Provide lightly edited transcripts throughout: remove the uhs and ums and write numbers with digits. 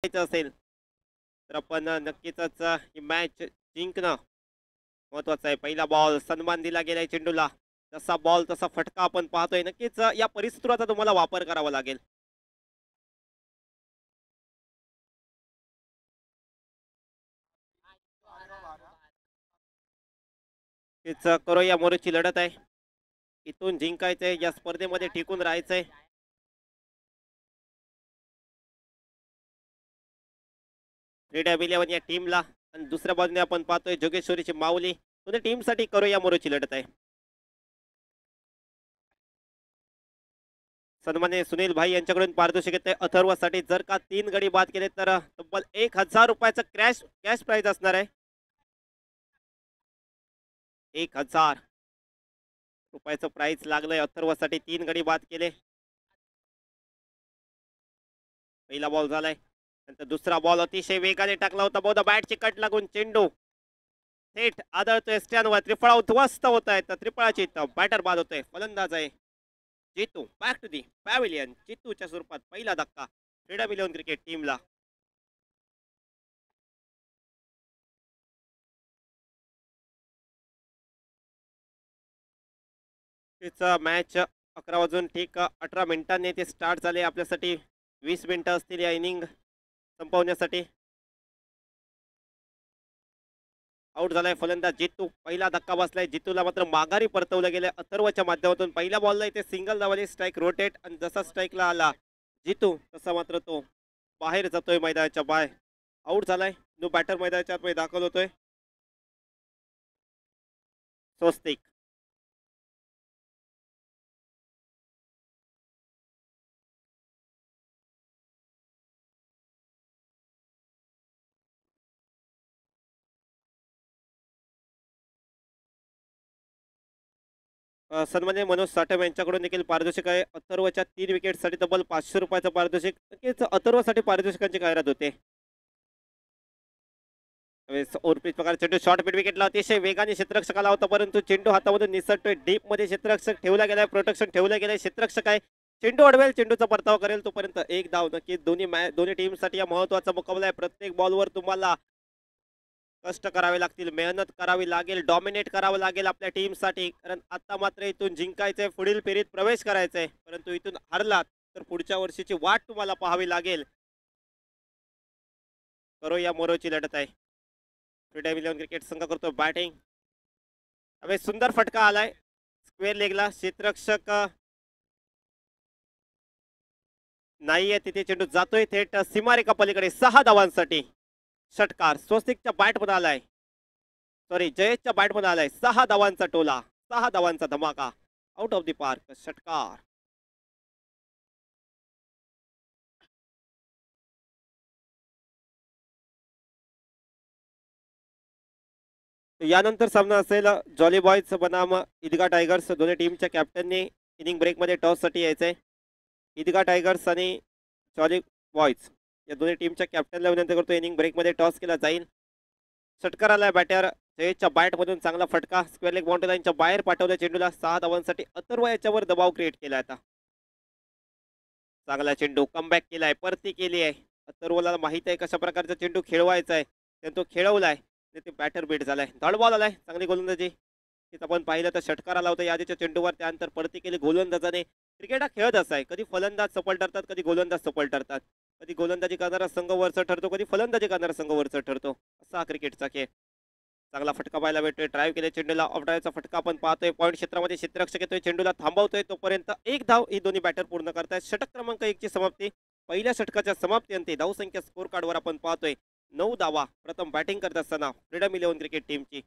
असेल तर आपण नक्कीच ही मॅच जिंकणं महत्वाचं आहे. पहिला बॉल सन्मान दिला गेलाय चेंडूला. जसा बॉल तसा फटका आपण पाहतोय. नक्कीच या परिस्थितीचा तुम्हाला वापर करावा लागेल. हेच करूया मोरूची लढत आहे. इथून जिंकायचंय, या स्पर्धेमध्ये टिकून राहायचंय. रेड इलेव्हन या टीमला आणि दुसऱ्या बाजूने आपण पाहतोय जोगेश्वरीची माऊली. दोन्ही टीमसाठी करूया मोरूची लढत आहे. सन्मान्य सुनील भाई यांच्याकडून पारितोषिक येते अथर्वसाठी. जर का 3 गडी बाद केले तर तब्बल 1000 रुपयाचं कॅश प्राइज असणार आहे. 1000 रुपयाचं प्राइज लागलंय अथर्वसाठी. 3 गडी बाद केले. पहिला बॉल झालाय. नंतर दुसरा बॉल अतिशय वेगाने टाकला होता. बहुधा बॅटची कट लागून चेंडू थेट आदळतोय स्टँडवर. त्रिफळा उद्ध्वस्त होत आहेत. त्रिफळाची बॅटर बाद होतोय. फलंदाज आहे Jitu. Back to the pavilion. जितूच्या स्वरूपात पहिला धक्का फ्रीडम इलेव्हन क्रिकेट टीमला. तिचा मॅच 11 वाजून ठीक 18 मिनिटांनी ते स्टार्ट झाले. आपल्यासाठी 20 मिनिटं असतील या इनिंग संपवण्यासाठी. आउट झालाय फलंदाज जितू. पहिला धक्का बसलाय. जितूला मात्र माघारी परतवलं गेलं अथर्वच्या माध्यमातून. पहिल्या बॉलला इथे सिंगल धावली. स्ट्राईक रोटेट आणि जसा स्ट्राईकला आला जितू तसा मात्र तो बाहेर जातोय मैदानाच्या बाहेर. आउट झालाय. नो बॅटर मैदानाच्या आतमध्ये दाखल होतोय. स्वस्तिक. सन्मान्य मनोज साठम यांच्याकडून देखील पारितोषिक आहे. अथर्वच्या 3 विकेटसाठी तब्बल 500 रुपयाचं पारितोषिक. नक्कीच अथर्वसाठी पारितोषिकांची जाहिरात होते. उर्पित प्रकार चेंडू शॉर्ट मिड विकेटला अतिशय वेगाने क्षेत्ररक्षकाला होता, परंतु चेंडू हातामधून निसटतोय. डीप मध्ये क्षेत्ररक्षक ठेवला गेलाय. प्रोटेक्शन ठेवलं गेलंय. क्षेत्ररक्षक आहे. चेंडू अडवेल, चेंडूचा परतावा करेल तोपर्यंत एक धाव. नक्कीच दोन्ही टीमसाठी या महत्वाचा मुकाबला आहे. प्रत्येक बॉलवर तुम्हाला कष्ट करावे लागतील, मेहनत करावी लागेल, डॉमिनेट करावं लागेल आपल्या टीमसाठी. कारण आता मात्र इथून जिंकायचंय, पुढील फेरीत प्रवेश करायचंय. परंतु इथून हरलात तर पुढच्या वर्षीची वाट तुम्हाला पाहावी लागेल. करो या मोरोची लढत आहे. फ्रीडम इलेव्हन क्रिकेट संघ करतो बॅटिंग. अबे सुंदर फटका आलाय स्क्वेअर लेगला. क्षेत्ररक्षक नाहीये तिथे. चेंडू जातोय थेट सीमारेखा पलीकडे. 6 धावांसाठी षटकार स्वस्तिकच्या बॅटमध्ये आलाय. सॉरी, जयेशच्या बॅटमध्ये आलाय. 6 धावांचा टोला, 6 धावांचा धमाका. आउट ऑफ द पार्क षटकार. यानंतर सामना असेल जॉली बॉयज बनाम ईदगा टायगर्स. दोन्ही टीमच्या कॅप्टनने इनिंग ब्रेकमध्ये टॉससाठी यायचंय. ईदगा टायगर्स आणि जॉली बॉयज या दोन्ही टीमच्या कॅप्टनला विनंती करतो, इनिंग ब्रेकमध्ये टॉस केला जाईल. षटकार आलाय बॅटर जयेशच्या बॅटमधून. चांगला फटका स्क्वेअर लेग बाउंड्री लाईनच्या बाहेर पाठवल्या चेंडूला. 6 धावांसाठी अथर्व याच्यावर दबाव क्रिएट केला. आता चांगला चेंडू कमबॅक केलाय, परती केली आहे. अथर्वला माहित आहे कशा प्रकारचा चेंडू खेळवायचा आहे. त्याने तो खेळवलाय. ते बॅटर बीट झालाय. धाड बॉल आलाय. चांगली गोलंदाजी. आपण पाहिलं तर षटकार आला होता यादीच्या चेंडूवर. त्यानंतर परती केली गोलंदाजाने. क्रिकेट हा खेळत असा आहे, कधी फलंदाज सफल ठरतात, कधी गोलंदाज सफल ठरतात. कधी गोलंदाजी करणारा संघ वरचा ठरतो, कधी फलंदाजी करणारा संघ वरचा ठरतो. असा हा क्रिकेटचा खेळ. चांगला फटका पाहायला भेटतोय. ड्राईव्ह केले चेंडूला. ऑफ ड्राईव्हचा फटका आपण पाहतोय. पॉईंट क्षेत्रामध्ये क्षेत्ररक्षक येतोय, चेंडूला थांबवतोय. तोपर्यंत एक धाव ही दोन्ही बॅटर पूर्ण करतायत. षटक क्रमांक 1 ची समाप्ती. पहिल्या षटकाच्या समाप्तीअंती धावसंख्या स्कोर कार्डवर आपण पाहतोय 9 धावा प्रथम बॅटिंग करत असताना फ्रीडम इलेव्हन क्रिकेट टीमची.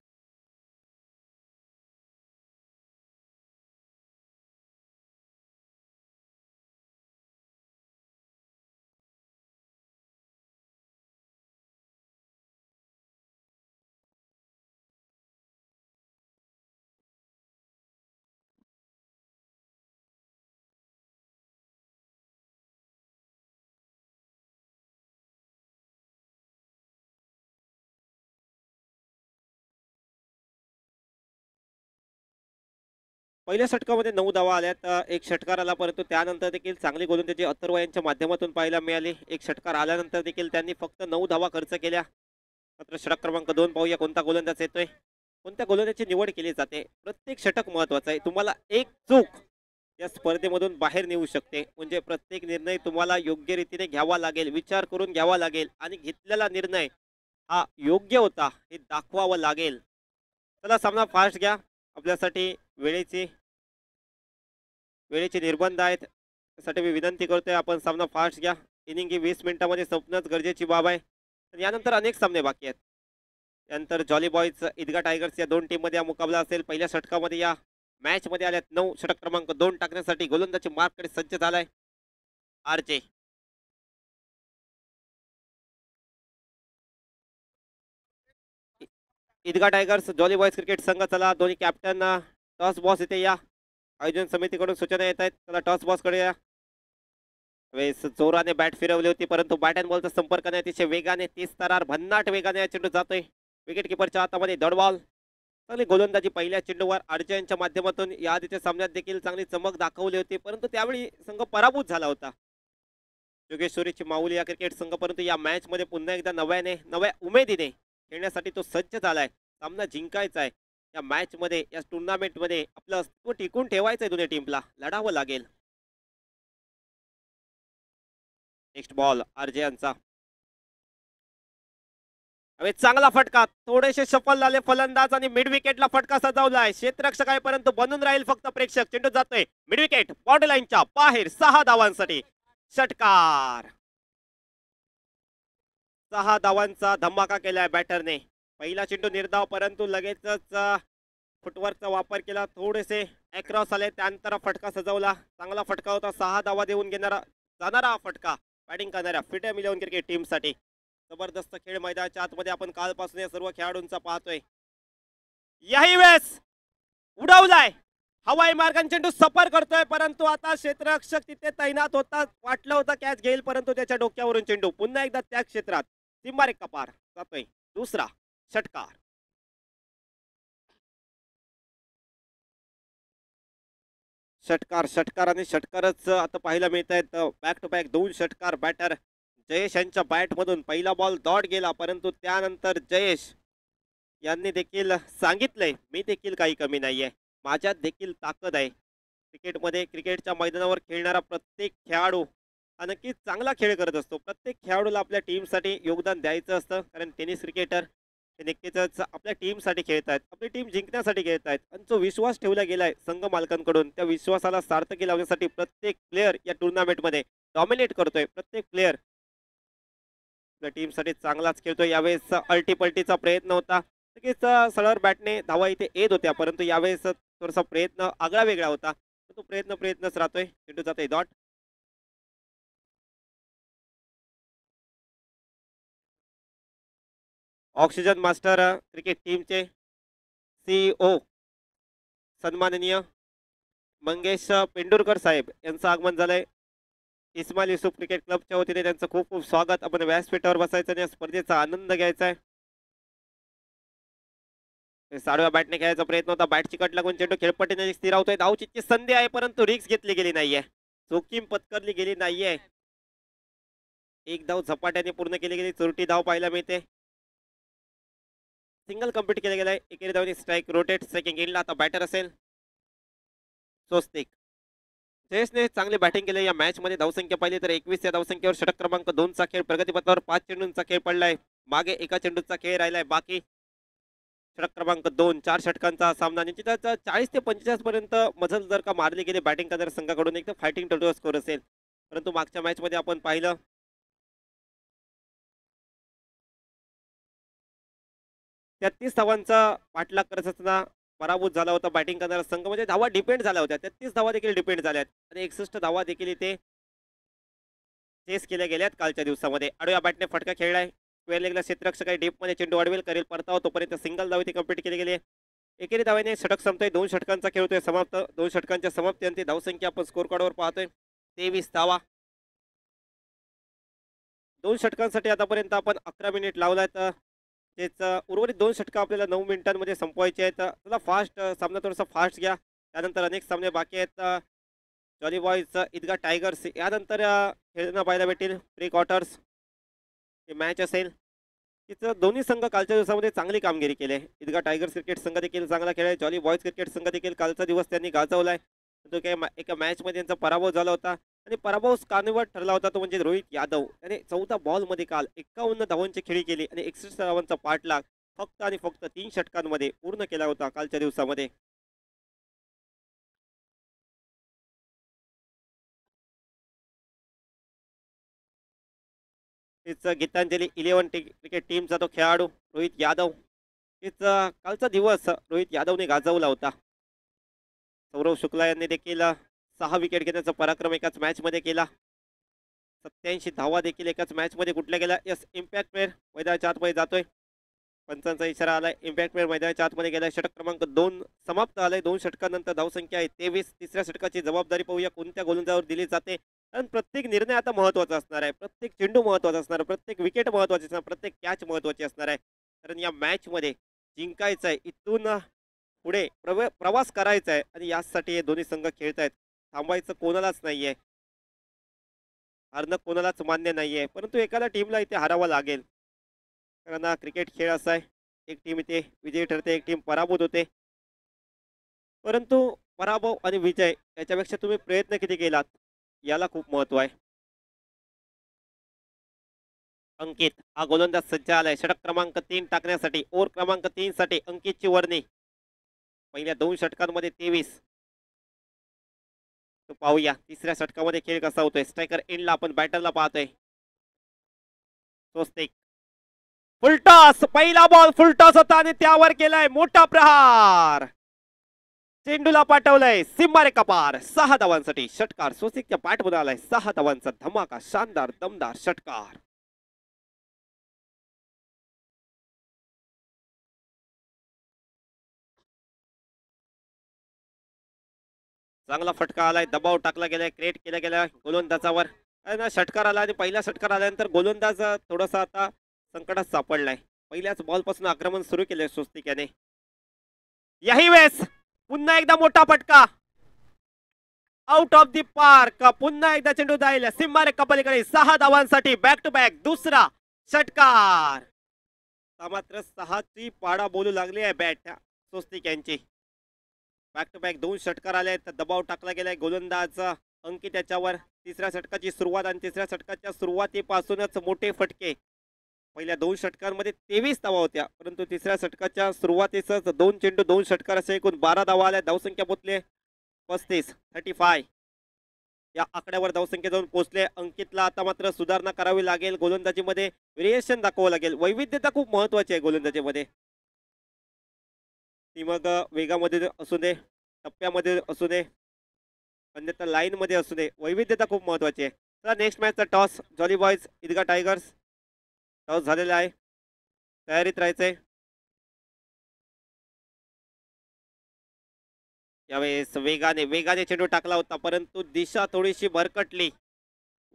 पहिल्या षटकामध्ये 9 धावा आल्यात. एक षटकार आला परंतु त्यानंतर देखील चांगली गोलंदाजी अथर्व यांच्या माध्यमातून पाहायला मिळाली. एक षटकार आल्यानंतर देखील त्यांनी फक्त 9 धावा खर्च केल्या. मात्र षटक क्रमांक 2 पाहूया कोणता गोलंदाज येतोय, कोणत्या गोलंदाजाची निवड केली जाते. प्रत्येक षटक महत्वाचं आहे. तुम्हाला एक चूक या स्पर्धेमधून बाहेर नेऊ शकते. म्हणजे प्रत्येक निर्णय तुम्हाला योग्य रीतीने घ्यावा लागेल, विचार करून घ्यावा लागेल आणि घेतलेला निर्णय हा योग्य होता हे दाखवावं लागेल. चला सामना फास्ट घ्या. आपल्यासाठी वेळेचे निर्बंध आहेत, त्यासाठी मी विनंती करतोय आपण सामना फास्ट घ्या. इनिंग ही 20 मिनिटांमध्ये संपणंच गरजेची बाब आहे. तर यानंतर अनेक सामने बाकी आहेत. त्यानंतर जॉली बॉयज ईदगा टायगर्स या दोन टीममध्ये हा मुकाबला असेल. पहिल्या षटकामध्ये या मॅच मध्ये आल्यात 9. षटक क्रमांक 2 टाकण्यासाठी गोलंदाजी मार्ककडे सज्ज झालाय RJ. Idgah tigers jolly boys cricket संघ. चला दोन्ही कॅप्टन टॉस बॉस इथे या. आयोजन समितीकडून सूचना येत आहेत. चला टॉस बॉस कडे या. वेळेस जोराने बॅट फिरवली होती परंतु बॅट अँड बॉलचा संपर्क नाही. अतिशय वेगाने 30 तरार भन्नाट वेगाने हा चेंडू जातोय विकेट किपरच्या हातामध्ये. Dot ball. चांगली गोलंदाजी पहिल्या चेंडूवर आरजे यांच्या माध्यमातून या आधीच्या सामन्यात देखील चांगली चमक दाखवली होती परंतु त्यावेळी संघ पराभूत झाला होता योगेश्वरीची माऊली या क्रिकेट संघ. परंतु या मॅच मध्ये पुन्हा एकदा नव्या उमेदीने खेळण्यासाठी तो सज्ज झालाय. सामना जिंकायचा आहे. या मॅच मध्ये या टुर्नामेंट मध्ये आपलं अस्तित्व टिकून ठेवायचंय. दोन्ही टीमला लढावं लागेल. नेक्स्ट बॉल आरजे यांचा. चांगला फटका. थोडेसे सफल झाले फलंदाज आणि मिड विकेटला फटका सजवलाय. क्षेत्ररक्षक आहे परंतु बनून राहील फक्त प्रेक्षक. चेंडू जातोय मिड विकेट बाउंड्री लाईनच्या बाहेर. 6 धावांसाठी षटकार. 6 धावांचा धमाका केलाय बॅटरने. पहिला चेंडू निर्धाव परंतु लगेचच फुटवर्कचा वापर केला. थोडेसे अक्रॉस आले त्यानंतर फटका सजवला. चांगला फटका होता. 6 धावा देऊन जाणारा फटका बॅटिंग करणाऱ्या फिट इलेव्हन क्रिकेट टीमसाठी. जबरदस्त खेळ मैदानाच्या आतमध्ये आपण कालपासून या सर्व खेळाडूंचा पाहतोय. याही वेळेस उडवलाय हवाई मार्गाने चेंडू सफर करतोय परंतु आता क्षेत्ररक्षक तिथे तैनात होता. वाटलं होतं कॅच घेईल परंतु त्याच्या डोक्यावरून चेंडू पुन्हा एकदा त्या क्षेत्रात सीमारेख कपार जातोय. दुसरा षटकार. षटकार आणि षटकारच आता पाहायला मिळत आहेत. बॅक टू बॅक 2 षटकार. बॅटर जयेश यांच्या बॅट मधून पहिला बॉल डॉट गेला परंतु त्यानंतर जयेश यांनी देखील सांगितलंय मी देखील काही कमी नाहीये, माझ्यात देखील ताकद आहे. क्रिकेटमध्ये क्रिकेटच्या मैदानावर खेळणारा प्रत्येक खेळाडू हा नक्कीच चांगला खेळ करत असतो. प्रत्येक खेळाडूला आपल्या टीमसाठी योगदान द्यायचं असतं कारण टेनिस क्रिकेटर हे नक्कीच आपल्या टीमसाठी खेळत आहेत. आपली टीम जिंकण्यासाठी खेळत आहेत आणि जो विश्वास ठेवला गेलाय संघ मालकांकडून त्या विश्वासाला सार्थकी लावण्यासाठी प्रत्येक प्लेयर या टुर्नामेंटमध्ये डॉमिनेट करतोय. प्रत्येक प्लेयर टीमसाठी चांगलाच खेळतोय. यावेळेस अल्टीपल्टीचा प्रयत्न होता. नक्कीच सरळ बॅटने धावा इथे येत होत्या परंतु यावेळेस थोडासा प्रयत्न आगळा वेगळा होता. तो प्रयत्नच राहतोय. चेंडू जातोय डॉट. ऑक्सिजन मास्टर क्रिकेट टीमचे सीईओ सन्माननीय मंगेश पेंडुरकर साहेब यांचं आगमन झालंय. इस्माईल युसुफ क्रिकेट क्लबच्या वतीने त्यांचं खूप खूप स्वागत. आपण व्यासपीठावर बसायचं आणि या स्पर्धेचा आनंद घ्यायचा आहे. 6व्या बॅटने खेळायचा प्रयत्न होता. बॅट चिकट लागून चेंडू खेळपट्टीने स्थिर होतोय. धावचीची संधी आहे परंतु रिक्स घेतली गेली नाहीये. जोखीम पत्करली गेली नाहीये. एक धाव झपाट्याने पूर्ण केली गेली. चोरटी धाव पाहायला मिळते. सिंगल कंप्लीट केलं गेलाय. एकेरी धावनी स्ट्राईक रोटेट सेकंड एंडला आता बॅटर असेल स्वस्तिक. जयेशने चांगली बॅटिंग केली या मॅच मध्ये. धावसंख्या पाहिली तर 21 या धावसंख्येवर षटक क्रमांक 2 चा खेळ प्रगतीपथावर. 5 चेंडूंचा खेळ पडलाय. मागे एका चेंडूचा खेळ राहिलाय बाकी. षटक क्रमांक 2 4 षटकांचा सामना. निश्चितच 40 ते 45 पर्यंत मजल जर का मारली गेली बॅटिंग करणाऱ्या संघाकडून एकदम फायटिंग टोटल स्कोर असेल. परंतु मागच्या मॅच मध्ये आपण पाहिलं 33 धावांचा पाठलाग करत असताना पराभूत झाला होता बॅटिंग करणारा संघ. म्हणजे धावा डिपेंड झाल्या होत्या. 33 धावा देखील डिपेंड झाल्यात आणि 61 धावा देखील इथे चेस केल्या गेल्यात कालच्या दिवसामध्ये. आडव्या बॅटने फटका खेळलाय. स्क्वेअर लेगला क्षेत्ररक्षक आहे. डीप मध्ये चेंडू अडवेल करेल परतावा. तोपर्यंत सिंगल धाव इथे कंप्लीट केली गेली. एकेरी धावाने षटक संपतोय. 2 षटकांचा खेळ होतोय समाप्त. 2 षटकांच्या समाप्तीनंतर धावसंख्या आपण स्कोर कार्डवर पाहतोय 23 धावा. 2 षटकांसाठी आतापर्यंत आपण 11 मिनिट लावलाय. तेच उर्वरित 2 षटकं आपल्याला 9 मिनिटांमध्ये संपवायचे आहेत. चला फास्ट सामना थोडासा फास्ट घ्या. त्यानंतर अनेक सामने बाकी आहेत. जॉली बॉयज ईदगाह टायगर्स यानंतर खेळणं पाहायला भेटेल. प्री क्वार्टर्स हे मॅच असेल. तिथं दोन्ही संघ कालच्या दिवसामध्ये चांगली कामगिरी केली आहे. ईदगाह टायगर्स क्रिकेट संघ देखील चांगला खेळ आहे. जॉली बॉयज क्रिकेट संघ देखील कालचा दिवस त्यांनी गाजवलाय. तो काय एका मॅचमध्ये त्यांचा पराभव झाला होता आणि पराभव कारणीभूत ठरला होता तो म्हणजे रोहित यादव. त्याने 14 बॉलमध्ये काल 51 धावांची खेळी केली आणि 61 धावांचा पाठलाग फक्त आणि फक्त 3 षटकांमध्ये पूर्ण केला होता कालच्या दिवसामध्ये. तिचं गीतांजली 11 क्रिकेट टीमचा तो खेळाडू रोहित यादव. तिचा कालचा दिवस रोहित यादवने गाजवला होता. सौरव शुक्ला यांनी देखील 6 विकेट घेण्याचा पराक्रम एकाच मॅचमध्ये केला. 87 धावा देखील एकाच मॅचमध्ये कुठल्या गेला. यस, इम्पॅक्ट प्लेअर मैदानाच्या आतमध्ये जातोय. पंचांचा इशारा आलाय. इम्पॅक्ट प्लेअर मैदानाच्या आतमध्ये गेलाय. षटक क्रमांक 2 समाप्त आलाय. 2 षटकानंतर धावसंख्या आहे 23. तिसऱ्या षटकाची जबाबदारी पाहूया कोणत्या गोलंदाजावर दिली जाते. कारण प्रत्येक निर्णय आता महत्त्वाचा असणार आहे. प्रत्येक चेंडू महत्त्वाचा असणार आहे. प्रत्येक विकेट महत्त्वाची असणार, प्रत्येक कॅच महत्त्वाची असणार आहे. कारण या मॅचमध्ये जिंकायचं आहे, इथून पुढे प्रवास करायचा आहे आणि यासाठी हे दोन्ही संघ खेळत आहेत. थांबायचं कोणालाच नाहीये, हारणं कोणालाच मान्य नाहीये. परंतु एखाद्या टीमला इथे हारावं लागेल. कारण हा क्रिकेट खेळ असा आहे, एक टीम इथे विजयी ठरते, एक टीम पराभूत होते. परंतु पराभव आणि विजय याच्यापेक्षा तुम्ही प्रयत्न किती केलात याला खूप महत्व आहे. अंकित हा गोलंदाज सज्ज आलाय षटक क्रमांक 3 टाकण्यासाठी. ओव्हर क्रमांक 3 साठी अंकितची वर्णी. पहिल्या 2 षटकांमध्ये 23. तो पाहूया तिसऱ्या षटकामध्ये खेळ कसा होतोय. स्ट्रायकर एंडला आपण बॅटरला पाहतोय. स्वस्तिक फुलटॉस, पहिला बॉल फुलटॉस होता आणि त्यावर केलाय मोठा प्रहार. चेंडूला पाठवलंय सिम्मारे कपार. 6 धावांसाठी षटकार. स्वस्तिकच्या बॅटमध्ये आलाय 6 धावांचा धमाका. शानदार दमदार षटकार. चांगला फटका आलाय. दबाव टाकला गेलाय, क्रिएट केला गेला गोलंदाजावर. षटकार आला आणि पहिला षटकार आल्यानंतर गोलंदाज थोडासा आता संकटात सापडलाय. पहिल्याच बॉल पासून आक्रमण सुरू केलंय स्वस्तिक याने. याही वेळेस पुन्हा एकदा मोठा फटका. Out of the park. पुन्हा एकदा चेंडू जाईल सिम्मारे कपालीकडे. 6 धावांसाठी बॅक टू बॅक दुसरा षटकार. मात्र 6ची पाडा बोलू लागली आहे बॅट स्वस्तिक यांची. बॅक टू बॅक 2 षटकार आले. दबाव टाकला गेलाय गोलंदाज अंकित याच्यावर. तिसऱ्या षटकाची सुरुवात आणि तिसऱ्या षटकाच्या सुरुवातीपासूनच मोठे फटके. पहिल्या 2 षटकांमध्ये 23 धावा होत्या, परंतु तिसऱ्या षटकाच्या सुरुवातीच 2 चेंडू 2 षटकार असे एकूण 12 धावा आल्या. धावसंख्या पोचले 35. या आकड्यावर धावसंख्या जाऊन पोहोचले. अंकितला आता मात्र सुधारणा करावी लागेल. गोलंदाजीमध्ये व्हेरिएशन दाखवावं लागेल. वैविध्यता खूप महत्वाची आहे गोलंदाजीमध्ये. ती मग वेगामध्ये असू दे, टप्प्यामध्ये असू दे, अन्यथा लाईन मध्ये असू दे, वैविध्यता खूप महत्वाची आहे. तर नेक्स्ट मॅचचा टॉस जॉली बॉयज ईदगाह टायगर्स. टॉस झालेला आहे, तयारीत राहायचंय. यावेळेस वेगाने वेगाने चेंडू टाकला होता, परंतु दिशा थोडीशी भरकटली.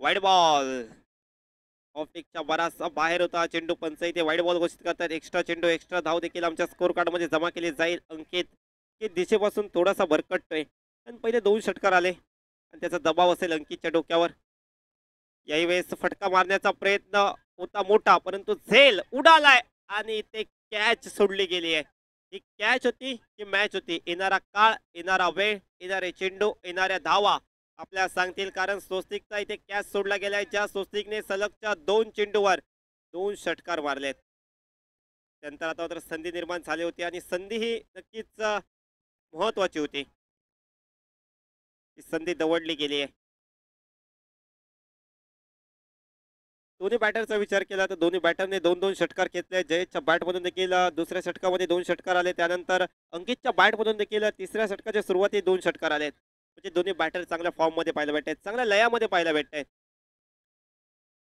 Wide ball. ऑफ पिचच्या बराचसा बाहेर होता चेंडू. पंच इथे वाईड बॉल घोषित करतात. एक्स्ट्रा चेंडू, एक्स्ट्रा धाव देखील आमच्या स्कोर कार्ड मध्ये जमा केली जाईल. अंकित की दिशेपासून थोडासा भरकटतोय आणि पहिले 2 षटकार आले आणि त्याचा दबाव असेल अंकितच्या डोक्यावर. याही वेळेस फटका मारण्याचा प्रयत्न होता मोठा, परंतु झेल उडालाय आणि ते कॅच सोडली गेली आहे. ही कॅच होती की मॅच होती. येणारा काळ, येणारा वेळ, येणारे चेंडू, येणाऱ्या धावा आपल्याला सांगतील. कारण स्वस्तिकचा इथे कॅच सोडला गेलाय. ज्या स्वस्तिकने सलगच्या 2 चेंडूवर 2 षटकार मारलेत. त्यानंतर आता मात्र संधी निर्माण झाली होती आणि संधी ही नक्कीच महत्वाची होती. ही संधी दवडली गेली आहे. दोन्ही बॅटरचा विचार केला तर दोन्ही बॅटरने 2-2 षटकार घेतले. जयेशच्या बॅटमधून देखील दुसऱ्या षटकामध्ये 2 षटकार आले. त्यानंतर अंकितच्या बॅटमधून देखील तिसऱ्या षटकाच्या सुरुवाती 2 षटकार आले. म्हणजे दोन्ही बॅटर चांगल्या फॉर्म मध्ये पाहायला भेटत आहेत, चांगल्या लयामध्ये पाहायला भेटत आहेत.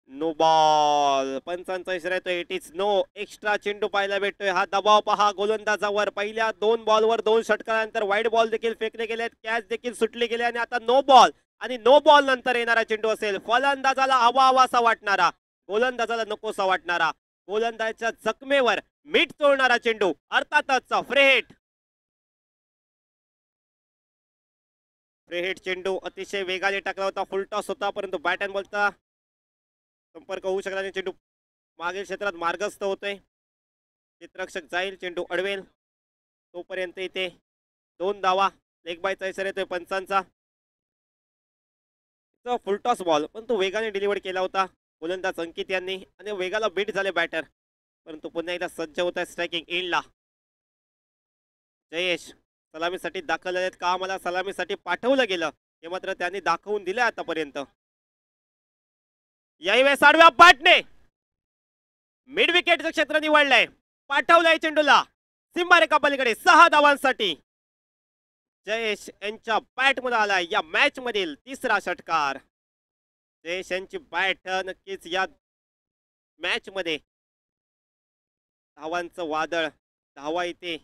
No ball. पंचांचा इशारा येतोय. It is no. एक्स्ट्रा चेंडू पाहायला भेटतोय. हा दबाव पहा गोलंदाजावर. पहिल्या 2 बॉलवर 2 षटकारानंतर वाईड बॉल देखील फेकले गेले आहेत. कॅच देखील सुटली गेली आणि आता नो बॉल आणि नो बॉल नंतर येणारा चेंडू असेल. फलंदाजाला हवा हवासा वाटणारा, गोलंदाजाला नकोसा वाटणारा, गोलंदाजाच्या जखमेवर मीठ चोळणारा चेंडू, अर्थातच फ्री हिट. फ्री हिट चेंडू अतिशय वेगाने टाकला होता, फुल टॉस होता, परंतु बॅट अँड बॉलचा संपर्क होऊ शकला नाही. चेंडू मागील क्षेत्रात मार्गस्थ होतोय. चित्ररक्षक जाईल, चेंडू अडवेल, तोपर्यंत इथे 2 धावा. लेग बायचा इशारा येतोय पंचांचा. फुल टॉस बॉल पण तो वेगाने डिलिव्हर केला होता गोलंदाज अंकित यांनी आणि वेगाला बीट झाले बॅटर, परंतु पुन्हा एकदा सज्ज होत आहे स्ट्रायकिंग एंडला. जयेश सलामीसाठी दाखल आहेत का, मला सलामीसाठी पाठवलं गेलं हे मात्र त्यांनी दाखवून दिलं आतापर्यंत. याही वेळेस आडव्या बॅटने मिड विकेटचं क्षेत्र निवडलंय, पाठवलंय चेंडूला सीमारेखा पलीकडे 6 धावांसाठी. जयेश यांच्या बॅट मध्ये आलाय या मॅच मधील 3रा षटकार. जयेश यांची बॅट नक्कीच या मॅच मध्ये धावांचं वादळ, धावा इथे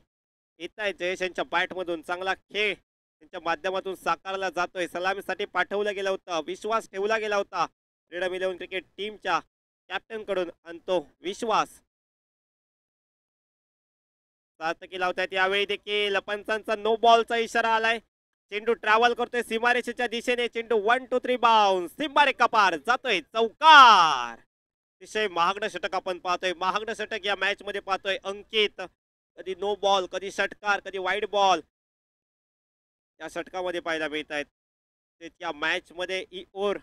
येत आहे जयेश यांच्या बॅट मधून. चांगला खेळ त्यांच्या माध्यमातून साकारला जातोय. सलामीसाठी पाठवलं गेलं होतं, विश्वास ठेवला गेला होता फ्रीडम 11 क्रिकेट टीमच्या कॅप्टन कडून आणि तो विश्वास सार्थकी लावतायत. यावेळी देखील पंचांचा नो बॉलचा इशारा आलाय. चेंडू ट्रॅव्हल करतोय सीमारेषेच्या दिशेने. चेंडू 1 2 3 बाउन्स, सीमारेखा पार जातोय चौकार. अतिशय महागडं षटक आपण पाहतोय, महागडं षटक या मॅच मध्ये पाहतोय अंकित. कधी नो बॉल, कधी षटकार, कधी वाईड बॉल या षटकामध्ये पाहायला मिळत आहेत. या मॅच मध्ये ही ओव्हर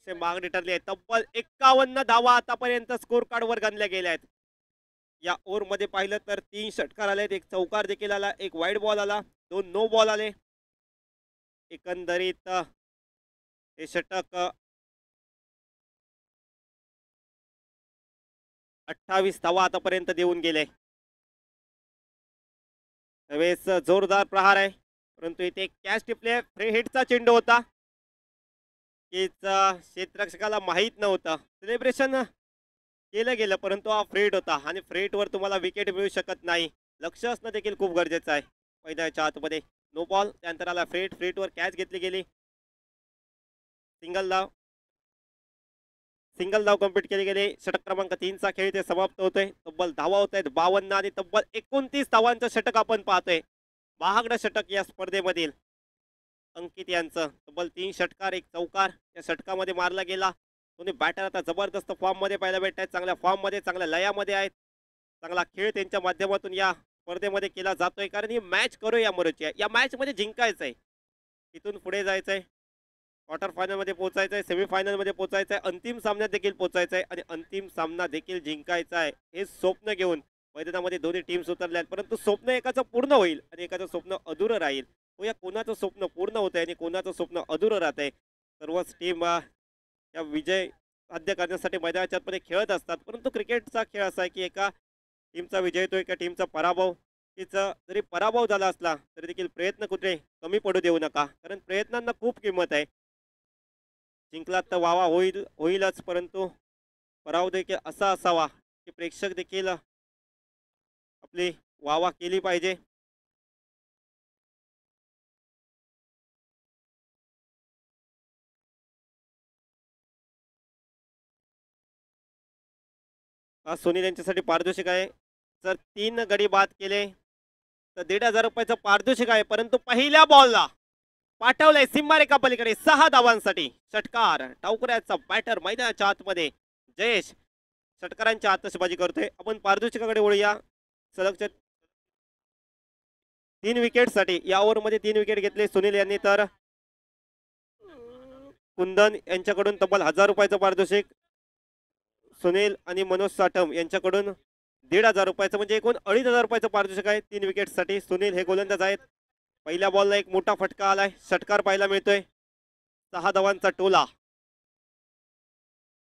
मागणी ठरली आहे. तब्बल 51 धावा आतापर्यंत स्कोर कार्ड वर गणल्या गेल्या आहेत. या ओव्हर मध्ये पाहिलं तर 3 षटकार आले, 1 चौकार देखील आला, 1 वाईड बॉल आला, 2 नो बॉल आले. एकंदरीत हे षटक 28 धावा आतापर्यंत देऊन गेले. त्यावेळेस जोरदार प्रहार आहे, परंतु इथे कॅच टिपले. फ्री हिटचा चेंडू होता, क्षेत्ररक्षकाला माहीत नव्हतं. सेलिब्रेशन केलं गेलं, परंतु हा फ्रेट होता आणि फ्रेटवर तुम्हाला विकेट मिळू शकत नाही. लक्ष असणं देखील खूप गरजेचं आहे. मैदानाच्या आतमध्ये नो बॉल, त्यानंतर आला फ्रेट, फ्रेटवर कॅच घेतली गेली. सिंगल धाव कंप्लीट केली गेली. षटक क्रमांक 3चा खेळ ते समाप्त होतोय. तब्बल धावा होत आहेत 52 आणि तब्बल 29 धावांचं षटक आपण पाहतोय. महागडं षटक या स्पर्धेमधील अंकित यांचं. तब्बल 3 षटकार, 1 चौकार या षटकामध्ये मारला गेला. दोन्ही बॅटर आता जबरदस्त फॉर्म मध्ये पाहायला भेटत आहेत, चांगल्या फॉर्म मध्ये, चांगल्या लयामध्ये आहेत. चांगला खेळ त्यांच्या माध्यमातून या स्पर्धेमध्ये केला जातोय, कारण ही मॅच करो या मरोची आहे. या मॅच मध्ये जिंकायचं आहे, इथून पुढे जायचंय, क्वार्टर फायनल मध्ये पोहोचायचं आहे, सेमीफायनल मध्ये पोहोचायचं आहे, अंतिम सामन्यात देखील पोहोचायचं आहे आणि अंतिम सामना देखील जिंकायचा आहे. हे स्वप्न घेऊन मैदानामध्ये दोन्ही टीम्स उतरल्या आहेत, परंतु स्वप्न एकाचं पूर्ण होईल आणि एकाचं स्वप्न अधुरं राहील. या कोणाचं स्वप्न पूर्ण होत आहे आणि कोणाचं स्वप्न अधुरं राहत आहे. सर्वच टीम या विजय साध्य करण्यासाठी मैदानाच्या आतमध्ये खेळत असतात, परंतु क्रिकेटचा खेळ असा आहे की एका टीमचा विजय तो एका टीमचा पराभव. तिचा जरी पराभव झाला असला तरी देखील प्रयत्न कुठे कमी पडू देऊ नका, कारण प्रयत्नांना खूप किंमत आहे. जिंकलात तर वावा होईलच, परंतु पराभव देखील असा असावा की प्रेक्षक देखील आपली वावा केली पाहिजे. सुनील यांच्यासाठी पारितोषिक आहे. जर 3 गडी बाद केले तर 1,500 रुपयाचं पारितोषिक आहे, परंतु पहिल्या बॉलला पाठवलंय सीमारेखा पलीकडे 6 धावांसाठी. षटकार, टावकऱ्याचा बॅटर मैदानाच्या आतमध्ये जयेश षटकारांची आतषबाजी करतोय. आपण पारितोषिकाकडे वळूया. सलगच्या 3 विकेटसाठी या ओव्हरमध्ये 3 विकेट घेतले सुनील यांनी, तर कुंदन यांच्याकडून तब्बल 1000 रुपयाचं पारितोषिक, सुनील आणि मनोज साठम यांच्याकडून 1,500 रुपयाचं, म्हणजे एकूण 2,500 रुपयाचं पारितोषिक आहे 3 विकेटसाठी. सुनील हे गोलंदाज आहेत. पहिल्या बॉलला एक मोठा फटका आलाय, षटकार पाहायला मिळतोय. 6 धावांचा टोला.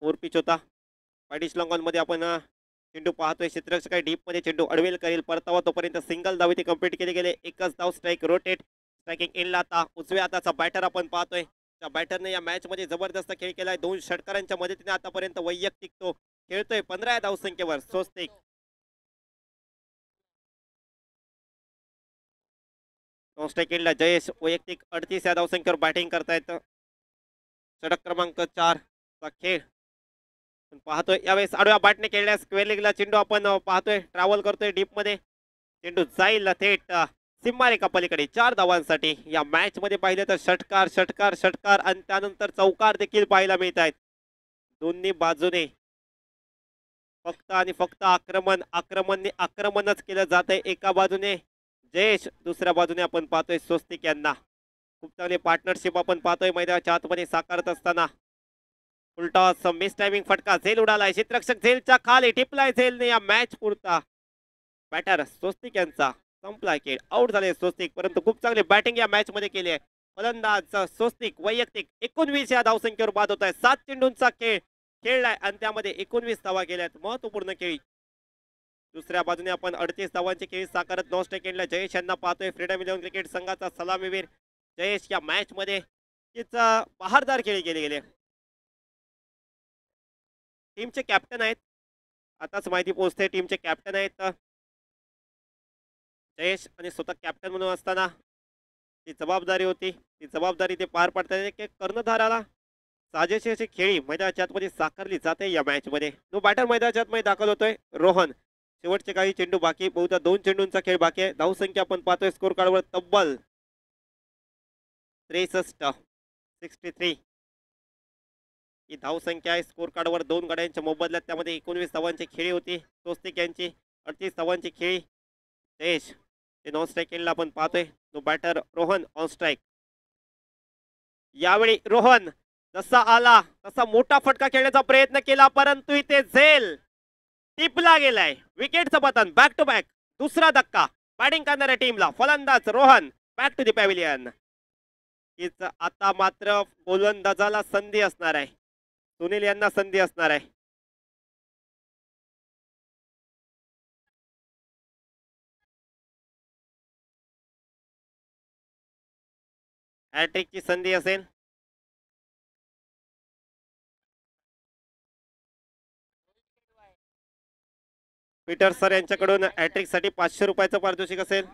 4 पिच होता. पायडिश लॉंग ऑन मध्ये आपण चेंडू पाहतोय. क्षेत्ररक्षक काही डीप मध्ये चेंडू अडवेल करेल, परतावा तोपर्यंत सिंगल धाव इथे कंप्लीट केले गेले. एकच धाव, स्ट्राईक, रोटेट. स्ट्रायकिंग एंडला आता उजव्या हाताचा बॅटर आपण पाहतोय. त्या बॅटरने या मॅच मध्ये जबरदस्त खेळ केलाय. 2 षटकारांच्या मदतीने आतापर्यंत वैयक्तिक तो खेळतोय 15 धावसंख्येवर. स्वस्तिक स्ट्रायकिंगला जयेश वैयक्तिक 38 या धावसंख्येवर बॅटिंग करतायत. षटक क्रमांक 4 चा खेळ पाहतोय. यावेळेस आडव्या बॅटने खेळण्यास स्क्वेअर लेगला चेंडू आपण पाहतोय, ट्रॅव्हल करतोय डीप मध्ये. चेंडू जाईल थेट सीमा रेखा पलीकडे 4 धावांसाठी या मॅच मध्ये पाहिलं तर षटकार षटकार षटकार आणि त्यानंतर चौकार देखील पाहायला मिळत आहेत. दोन्ही बाजूने फक्त आणि फक्त आक्रमणच केलं जात आहे. एका बाजूने जयेश, दुसऱ्या बाजूने आपण पाहतोय स्वस्तिक यांना. खूप चांगली पार्टनरशिप आपण पाहतोय मैदानाच्या आतमध्ये साकारत असताना. उलटा मिस टायमिंग फटका, झेल उडालाय, क्षेत्ररक्षक झेलच्या खाली टिपलाय झेलने. या मॅच पुरता बॅटर स्वस्तिक यांचा संपलाय खेळ, आउट झाले स्वस्तिक. परंतु खूप चांगली बॅटिंग या मॅच मध्ये केली आहे. फलंदाज स्वस्तिक वैयक्तिक 19 या धावसंख्येवर बाद होत आहे. 7 चेंडूंचा खेळ खेळलाय आणि त्यामध्ये 19 धावा केल्यात. महत्वपूर्ण खेळी. दुसऱ्या बाजूने आपण 38 धावांची खेळी साकारत नॉन स्ट्राईक एंडला जयेश यांना पाहतोय. फ्रीडम 11 क्रिकेट संघाचा सलामीवीर जयेश या मॅच मध्ये तिचा बहारदार खेळी केली गेली. टीमचे कॅप्टन आहेत, आताच माहिती पोहोचते. टीमचे कॅप्टन आहेत जयेश आणि स्वतः कॅप्टन म्हणून असताना ती जबाबदारी होती, ती जबाबदारी ते पार पाडतात. एक कर्णधाराला साजेशी अशी खेळी मैदानाच्या आतमध्ये साकारली जाते या मॅच मध्ये. जो बॅटर मैदानाच्या आतमध्ये दाखल होतोय रोहन. शेवटचे काही चेंडू बाकी, बहुधा 2 चेंडूंचा खेळ बाकी आहे. धावसंख्या आपण पाहतोय स्कोर कार्डवर तब्बल 63 ही धावसंख्या आहे स्कोर कार्डवर. 2 गड्यांच्या मोबदल्यात त्यामध्ये 19 धावांची खेळी होती स्वस्तिक यांची. 38 धावांची खेळी जयेश ते नॉन स्ट्राईक एंडला आपण पाहतोय. जो बॅटर रोहन ऑन स्ट्राईक. यावेळी रोहन जसा आला तसा मोठा फटका खेळण्याचा प्रयत्न केला, परंतु इथे झेल टिपला गेलाय. विकेटचं पतन, बॅक टू बॅक दुसरा धक्का बॅटिंग करणाऱ्या टीमला. फलंदाज Rohan back to the pavilion. आता मात्र गोलंदाजाला संधी असणार आहे, सुनील यांना संधी असणार आहे. हॅट्रिकची संधी असेल. पीटर सर यांच्याकडून हॅट्रिक साठी 500 रुपयाचं पारितोषिक असेल.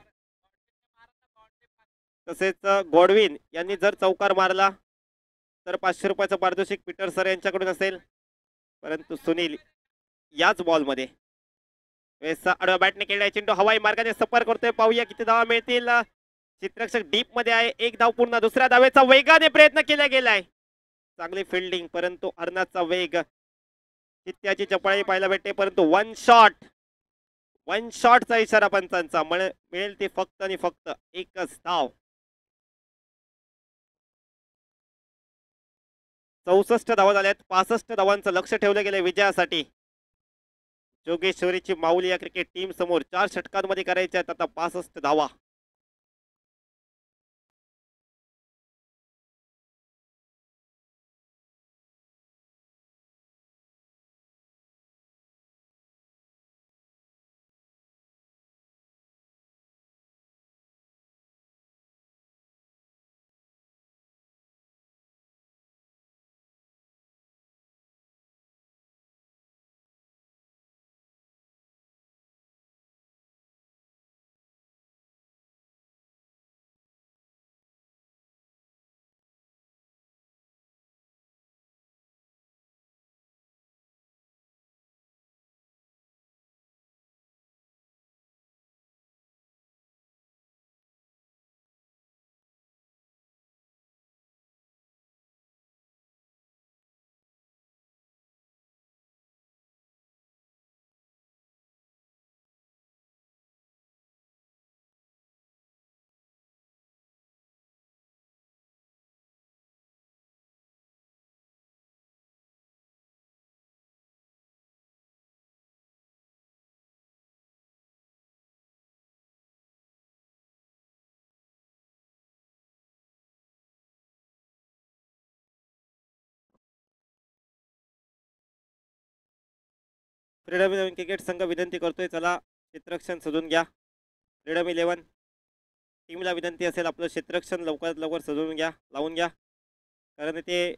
तसेच गॉडविन यांनी जर चौकार मारला तर 500 रुपयाचं पारितोषिक पीटर सर यांच्याकडून असेल. परंतु सुनील याच बॉलमध्ये आडव्या बॅटने केलेला चेंडू हवाई मार्गाने सफर करतोय. पाहूया किती धावा मिळतील. चित्ररक्षक डीप मध्ये आहे. एक धाव पूर्ण. दुसऱ्या धावेचा वेगाने प्रयत्न केला गेलाय. चांगली फिल्डिंग, परंतु अर्नाचा वेग, चित्त्याची चपळाई पाहायला भेटते. परंतु वन शॉटचा इशारा पंचांचा. मिळेल ती फक्त आणि फक्त एकच धाव. 64 धावा झाल्यात. 65 धावांचं लक्ष ठेवलं गेलं विजयासाठी. जोगेश्वरीची माऊली या क्रिकेट टीम समोर 4 षटकांमध्ये करायच्या आहेत आता 65 धावा. फ्रीडम 11 क्रिकेट संघ विनंती करतोय, चला क्षेत्ररक्षण सजून घ्या. फ्रीडम 11 टीमला विनंती असेल आपलं क्षेत्ररक्षण लवकरात लवकर सजवून घ्या, लावून घ्या. कारण ते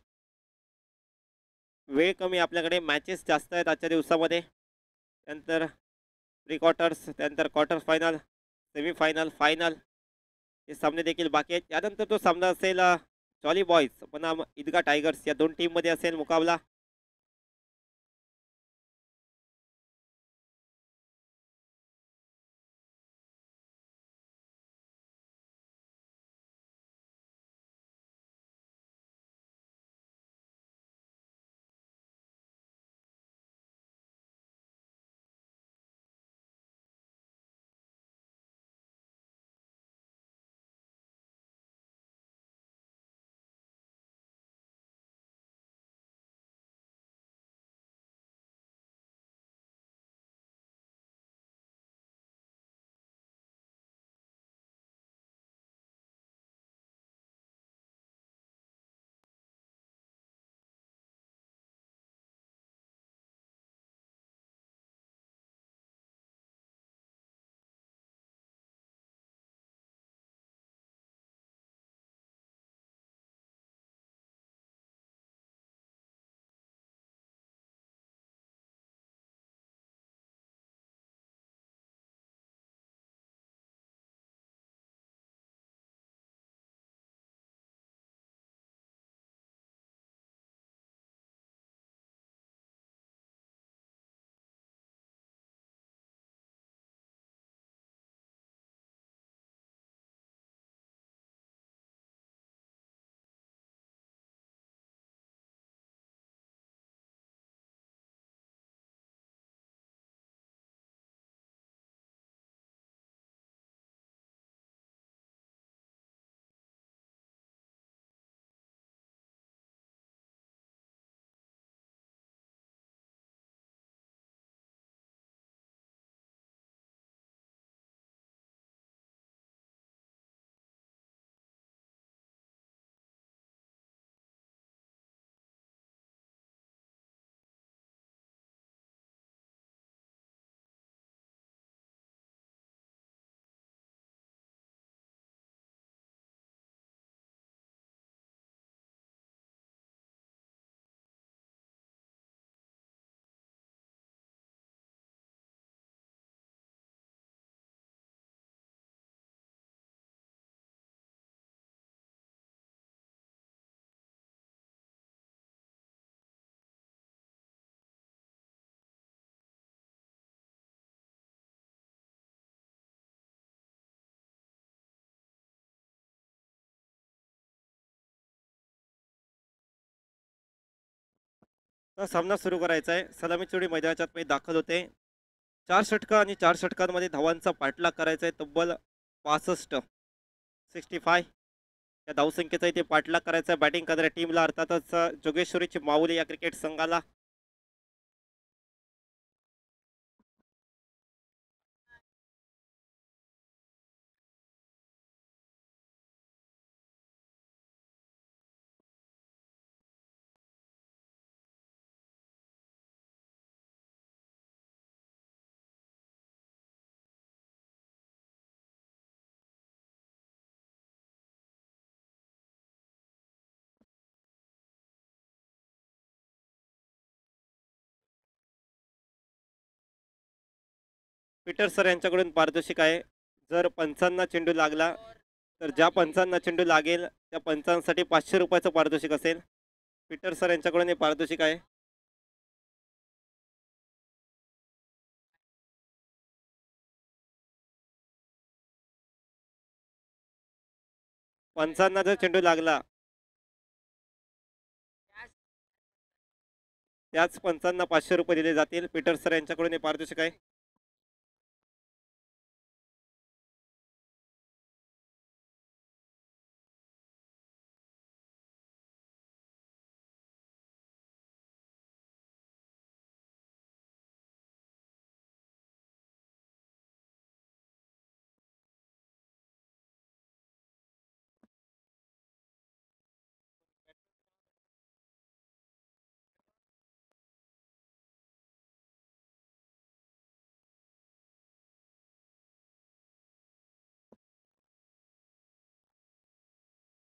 वेळ कमी, आपल्याकडे मॅचेस जास्त आहेत आजच्या दिवसामध्ये. त्यानंतर प्री क्वार्टर्स, त्यानंतर क्वार्टर फायनल, सेमीफायनल, फायनल हे सामने देखील बाकी आहेत. त्यानंतर तो सामना असेल जॉली बॉयज बनाम ईदगा टायगर्स या 2 टीममध्ये असेल मुकाबला. आता सामना सुरू करायचा आहे. सलामी चोडी मैदानाच्या आतमध्ये दाखल होते. 4 षटकं आणि 4 षटकांमध्ये धावांचा पाठलाग करायचा आहे तब्बल 65 65 या धावसंख्येचा इथे पाठलाग करायचा आहे बॅटिंग करणाऱ्या टीमला अर्थातच जोगेश्वरीची माऊली या क्रिकेट संघाला. पीटर सर यांच्याकडून पारितोषिक आहे. जर पंचांना चेंडू लागला तर ज्या पंचांना चेंडू लागेल त्या पंचांसाठी 500 रुपयाचं पारितोषिक असेल. पीटर सर यांच्याकडून हे पारितोषिक आहे. पंचांना जर चेंडू लागला त्याच पंचांना 500 रुपये दिले जातील. पीटर सर यांच्याकडून हे पारितोषिक आहे.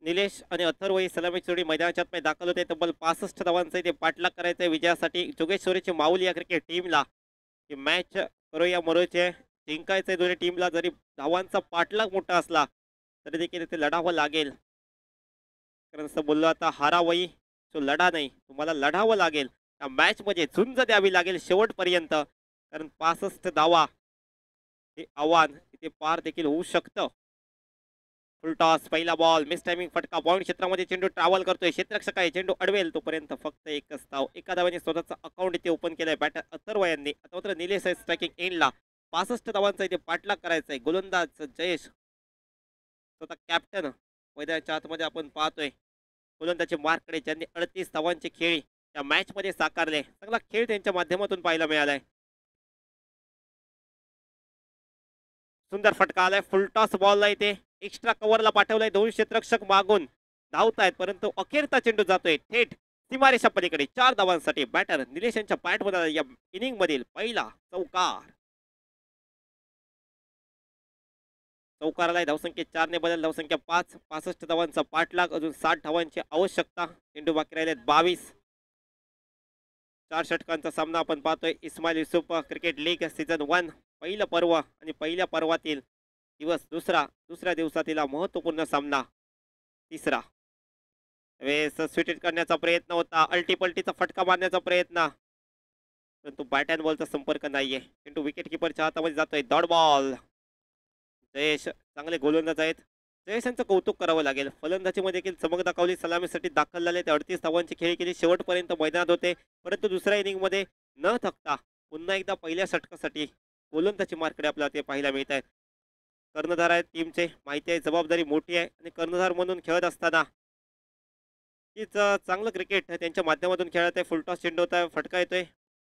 निलेश आणि अथर्व ही सलामी चोरी मैदानाच्या आतमध्ये दाखल होते. तब्बल 65 धावांचा इथे पाठलाग करायचा आहे विजयासाठी जोगेश्वरीची माऊली या क्रिकेट टीमला. ही मॅच करूया मरोचे जिंकायचं आहे दोन्ही टीमला. जरी धावांचा पाठलाग मोठा असला तरी देखील इथे लढावं लागेल. कारण असं बोललो आता हारावई तो लढा नाही, तुम्हाला लढावं लागेल. या मॅचमध्ये झुंज द्यावी लागेल शेवटपर्यंत. कारण 65 धावा हे आव्हान इथे पार देखील होऊ शकतं. फुलटॉस पहिला बॉल मिस टायमिंग फटका पॉईंट क्षेत्रामध्ये चेंडू ट्रॅव्हल करतोय. क्षेत्ररक्षक आहे चेंडू अडवेल तोपर्यंत फक्त एकच धाव. एका धावाने स्वतःचा अकाउंट इथे ओपन केलंय बॅटर अथर्व यांनी. आता मात्र निलेश आहे स्ट्रायकिंग एंडला. 65 धावांचा इथे पाठलाग करायचा आहे. गोलंदाज जयेश स्वतः कॅप्टन मैदानाच्या आतमध्ये आपण पाहतोय. गोलंदाजी मार्कडे ज्यांनी 38 धावांचे खेळी या मॅच मध्ये साकारले. चांगला खेळ त्यांच्या माध्यमातून पाहायला मिळालाय. सुंदर फटका आलाय. फुलटॉस बॉलला इथे एक्स्ट्रा कव्हरला पाठवलाय. दोन क्षेत्ररक्षक मागून धावतायत परंतु अखेरचा चेंडू जातोय थेट सीमारेषा पलीकडे. 4 धावांसाठी बॅटर निलेश यांच्या बॅटमध्ये या इनिंग मधील पहिला चौकार. चौकाराला धावसंख्या 4 ने बदल धावसंख्या 5. 65 धावांचा पाठलाग अजून 60 धावांची आवश्यकता. चेंडू बाकी राहिलेत 22. 4 षटकांचा सामना आपण पाहतोय. Ismail Yusuf cricket league season 1 पहिलं पर्व आणि पहिल्या पर्वातील दिवस दुसऱ्या दिवसातील महत्वपूर्ण सामना तिसरा. वेळेस स्वीट करण्याचा प्रयत्न होता. अल्टीपल्टीचा फटका मारण्याचा प्रयत्न परंतु बॅट अँड बॉलचा संपर्क नाहीये. चेंडू विकेट किपरच्या हातामध्ये जातोय. Dot ball. जयेश चांगले गोलंदाज आहेत. जयेश यांचं कौतुक करावं लागेल. फलंदाजीमध्ये देखील चमक दाखवली. सलामीसाठी दाखल झाले. ते 38 धावांची खेळी केली. शेवटपर्यंत मैदानात होते परंतु दुसऱ्या इनिंगमध्ये न थकता पुन्हा एकदा पहिल्या षटकासाठी गोलंदाजी मार्कडे आपल्याला ते पाहायला मिळत आहेत. कर्णधार आहेत टीमचे. माहिती आहे जबाबदारी मोठी आहे आणि कर्णधार म्हणून खेळत असताना हीच चांगलं क्रिकेट त्यांच्या माध्यमातून खेळत आहे. फुलटॉस चेंडू होता. फटका येतोय.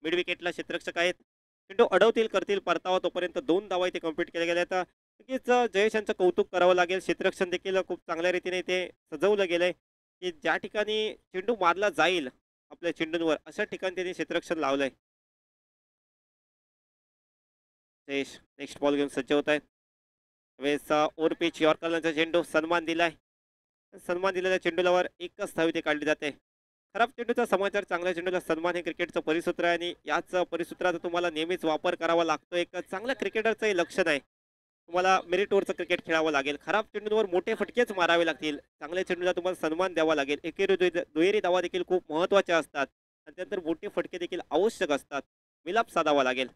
मिड विकेटला क्षेत्ररक्षक आहेत. चेंडू अडवतील करतील परतावा तोपर्यंत 2 धावा इथे कंप्लीट केल्या गेल्या. तर नक्कीच जयेश यांचं कौतुक करावं लागेल. क्षेत्ररक्षण देखील खूप चांगल्या रीतीने इथे सजवलं गेलंय की ज्या ठिकाणी चेंडू मारला जाईल आपल्या चेंडूंवर अशा ठिकाणी त्यांनी क्षेत्ररक्षण लावलंय. जयेश नेक्स्ट बॉल घेऊन सज्ज होत आहेत. वेळेस ओव्हर पिच यॉर्करचा चेंडू सन्मान दिलाय. सन्मान दिलेल्या चेंडूलावर एकच धाव इथे काढली जाते. खराब चेंडूचा समाचार चांगल्या चेंडूला सन्मान हे क्रिकेटचं परिसूत्र आहे आणि याच परिसूत्राचा तुम्हाला नेहमीच वापर करावा लागतो. एक चांगल्या क्रिकेटरचं हे लक्षण आहे. तुम्हाला मेरिटवरचं क्रिकेट खेळावं लागेल. खराब चेंडूंवर मोठे फटकेच मारावे लागतील. चांगल्या चेंडूला तुम्हाला सन्मान द्यावा लागेल. एकेरी दुहेरी धावा देखील खूप महत्त्वाच्या असतात आणि त्यानंतर मोठे फटके देखील आवश्यक असतात. मिलाप साधावा लागेल.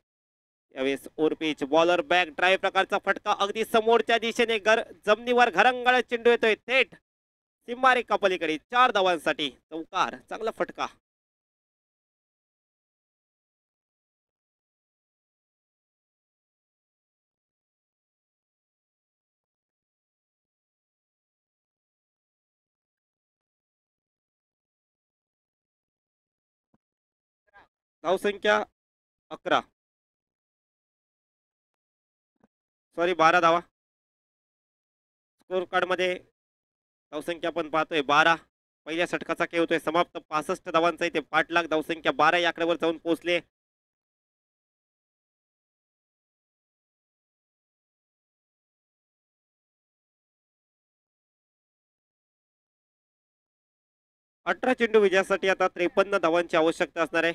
यावेळेस over pitch bowler back drive प्रकारचा फटका अगदी समोरच्या दिशेने जमिनीवर घरंगळत चेंडू येतोय थेट सीमारेखा पलीकडे. 4 धावांसाठी चौकार. चांगला फटका. धावसंख्या 11, सॉरी 12 धावा. स्कोर कार्ड मध्ये धावसंख्या आपण पाहतोय 12. पहिल्या षटकाचा खेळ होतोय समाप्त. 65 धावांचा इथे पाठलाग. धावसंख्या 12 या आकड्यावर जाऊन पोहोचले. अठरा चेंडू विजयासाठी आता 53 धावांची आवश्यकता असणार आहे.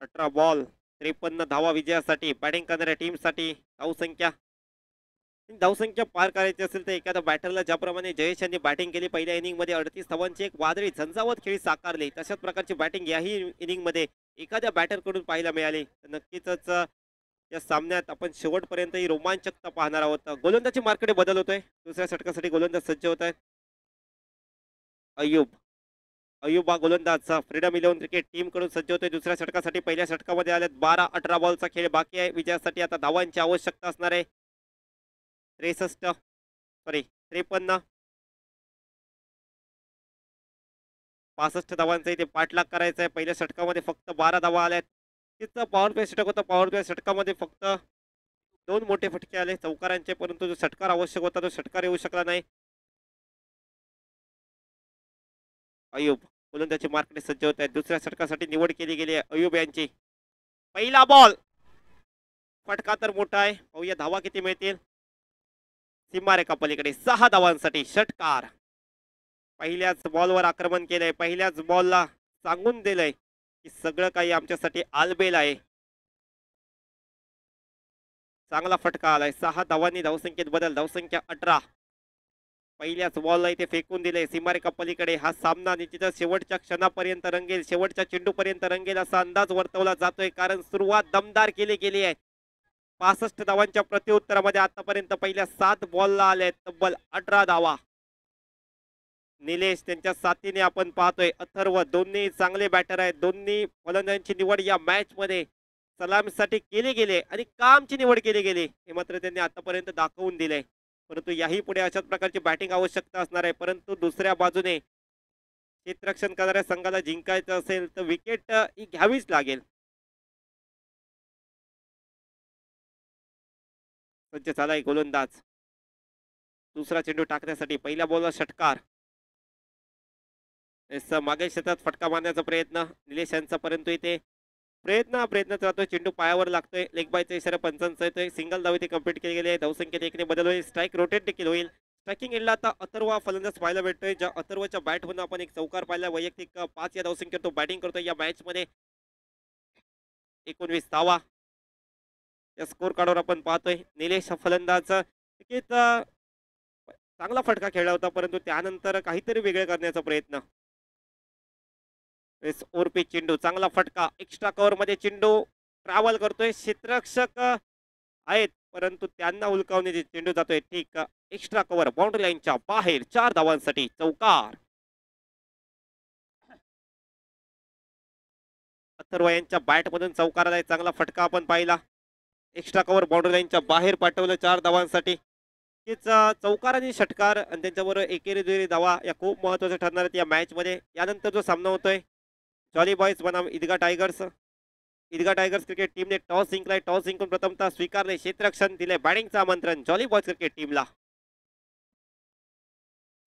18 बॉल 53 धावा विजयासाठी. बॅटिंग करणाऱ्या टीमसाठी धावसंख्या पार करायची असेल तर एखाद्या बॅटरला ज्याप्रमाणे जयेश यांनी बॅटिंग केली पहिल्या इनिंग मध्ये 38 धावांची एक वादळी झंझावत खेळी साकारली, तशाच प्रकारची बॅटिंग याही इनिंग मध्ये एखाद्या बॅटर कडून पाहायला मिळाली तर नक्कीच या सामन्यात आपण शेवटपर्यंत ही रोमांचकता पाहणार आहोत. गोलंदाजी मार्कडे बदल होतोय. दुसऱ्या षटकासाठी गोलंदाज सज्ज होत आहेत. अय्यूब अय्यूब हा गोलंदाज फ्रीडम 11 क्रिकेट टीम कडून सज्ज होतोय दुसऱ्या षटकासाठी. पहिल्या षटकामध्ये आलेत 12-18 बॉलचा खेळ बाकी आहे. विजयासाठी आता धावांची आवश्यकता असणार आहे. 53 65 धावांचा इथे पाठलाग करायचा आहे. पहिल्या षटकामध्ये फक्त 12 धावा आल्यात. तिथं पॉवर प्ले षटक होता. पॉवर प्ले षटकामध्ये फक्त 2 मोठे फटके आले चौकारांचे, परंतु जो षटकार आवश्यक होता तो षटकार येऊ शकला नाही. अय्यूब गोलंदाजी मार्कने सज्ज होत आहेत. दुसऱ्या षटकासाठी निवड केली गेली आहे अय्यूब यांची. पहिला बॉल, फटका तर मोठा आहे. पाहूया धावा किती मिळतील. सीमारेखा पलीकडे 6 धावांसाठी षटकार. पहिल्याच बॉलवर आक्रमण केलंय. पहिल्याच बॉलला सांगून दिलंय की सगळं काही आमच्यासाठी आलबेल आहे. चांगला फटका आलाय. 6 धावांनी धावसंख्येत बदल. धावसंख्या 18. पहिल्याच बॉलला इथे फेकून दिले सीमारेखा पलीकडे. हा सामना निश्चितच शेवटच्या क्षणापर्यंत रंगेल, शेवटच्या चेंडूपर्यंत रंगेल असा अंदाज वर्तवला जातोय, कारण सुरुवात दमदार केली गेली आहे. 65 धावांच्या प्रत्युत्तरामध्ये आतापर्यंत पहिल्या 7 बॉलला आले तब्बल 18 धावा. निलेश त्यांच्या साथीने आपण पाहतोय. अथर्व दोन्ही चांगले बॅटर आहेत. दोन्ही फलंदाजांची निवड या मॅच मध्ये सलामीसाठी केली गेली आणि कामची निवड केली गेली हे मात्र त्यांनी आतापर्यंत दाखवून दिले. परंतु याही पुढे अशाच प्रकारची बॅटिंग आवश्यकता असणार आहे. परंतु दुसऱ्या बाजूने क्षेत्ररक्षण करणाऱ्या संघाला जिंकायचं असेल तर विकेट ही घ्यावीच लागेल. सज्ज झालाय गोलंदाज दुसरा चेंडू टाकण्यासाठी. पहिल्या बॉलला षटकार. मागे क्षेत्रात फटका मारण्याचा प्रयत्न निलेश यांचा, परंतु इथे प्रयत्न चालतोय. चेंडू पायावर लागतोय. लेग बायचा इशारा पंचांचा येतोय. सिंगल धाव इथे कंप्लीट केली गेली आहे. धावसंख्येत 1 ने बदल होईल. स्ट्राईक रोटेट देखील होईल. स्ट्रायकिंग एंडला आता अथर्व फलंदाज पाहायला भेटतोय. ज्या अथर्वच्या बॅटमधून आपण एक चौकार पाहिला. वैयक्तिक 5 या धावसंख्येत तो बॅटिंग करतोय या मॅच मध्ये. 19 धावा या स्कोर कार्डवर आपण पाहतोय. निलेश फलंदाज चांगला फटका खेळला होता, परंतु त्यानंतर काहीतरी वेगळे करण्याचा प्रयत्न. ओरपी चेंडू, चांगला फटका. एक्स्ट्रा कव्हर मध्ये चेंडू ट्रॅव्हल करतोय. क्षेत्ररक्षक आहेत परंतु त्यांना उलकावण्याचे चेंडू जातोय. ठीक, एक्स्ट्रा कव्हर बाउंड्री लाईनच्या बाहेर. 4 धावांसाठी चौकार. अथर्व यांच्या बॅट मधून चौकार आलाय. चांगला फटका आपण पाहिला. एक्स्ट्रा कव्हर बाउंड्री लाईनच्या बाहेर पाठवलं 4 धावांसाठी. हेच चौकार आणि षटकार आणि त्यांच्याबरोबर एकेरी दुहेरी धावा या खूप महत्वाच्या ठरणार आहेत या मॅच मध्ये. यानंतर जो सामना होतोय जॉली बॉयज बनाम ईदगाह टायगर्स. ईदगाह टायगर्स क्रिकेट टीमने टॉस जिंकलाय. टॉस जिंकून प्रथमतः स्वीकारले क्षेत्ररक्षण, दिले बॅटिंगचं आमंत्रण जॉली बॉयज क्रिकेट टीमला.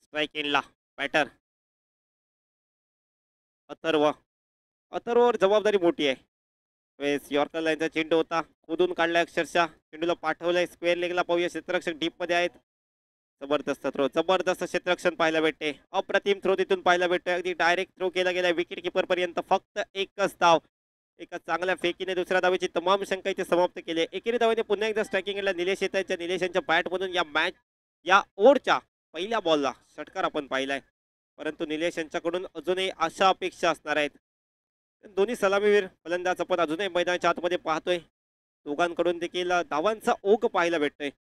स्ट्राईक एंडला बॅटर अथर्ववर जबाबदारी मोठी आहे. यॉर्कर लाईनचा चेंडू होता. खोदून काढलाय अक्षरशः. चेंडूला पाठवलंय स्क्वेअर लेगला. पाहूया क्षेत्ररक्षक डीप मध्ये आहेत. जबरदस्त थ्रो, जबरदस्त क्षेत्ररक्षण पाहायला भेटते. अप्रतिम थ्रो तिथून पाहायला भेटतोय. अगदी डायरेक्ट थ्रो केला गेला विकेट किपर पर्यंत. फक्त एकच धाव. एका चांगल्या फेकीने दुसऱ्या धावेची तमाम शंका इथे समाप्त केली. एकेरी धावेने पुन्हा एकदा स्ट्रायकिंगला निलेश येत आहेत. निलेश यांच्या बॅट मधून या ओव्हरच्या पहिल्या बॉलला षटकार आपण पाहिलाय, परंतु निलेश यांच्याकडून अजूनही आशा अपेक्षा असणार आहेत. दोन्ही सलामीवीर फलंदाज आपण अजूनही मैदानाच्या आतमध्ये पाहतोय. दोघांकडून देखील धावांचा ओघ पाहायला भेटतोय.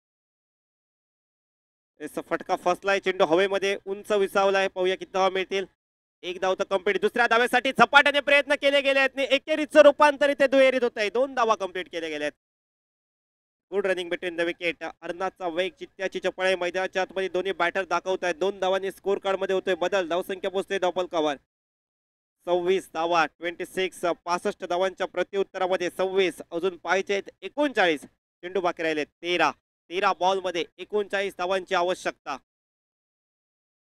फटका फसलाय. चेंडू हवेमध्ये उंच विसावलाय. पाहूया किती धावा मिळतील. 1 धाव तर कंप्लीट. दुसऱ्या धावेसाठी झपाट्याने प्रयत्न केले गेले आहेत. एकेरीचं रूपांतर इथे दुहेरीत होत आहे. 2 धावा कंप्लीट केले गेले आहेत. Good running between the wicket. अर्नाचा वेग, चित्त्याची चपळे मैदानाच्या आतमध्ये दोन्ही बॅटर दाखवत आहेत. 2 धावांनी स्कोर कार्ड मध्ये होतोय बदल. धावसंख्या पोहोचते डबल कव्हर. 26 धावा 26 65 धावांच्या प्रत्युत्तरामध्ये 26 अजून पाहिजे 39 चेंडू बाकी राहिले 13 बॉल मध्ये 39 धावांची आवश्यकता.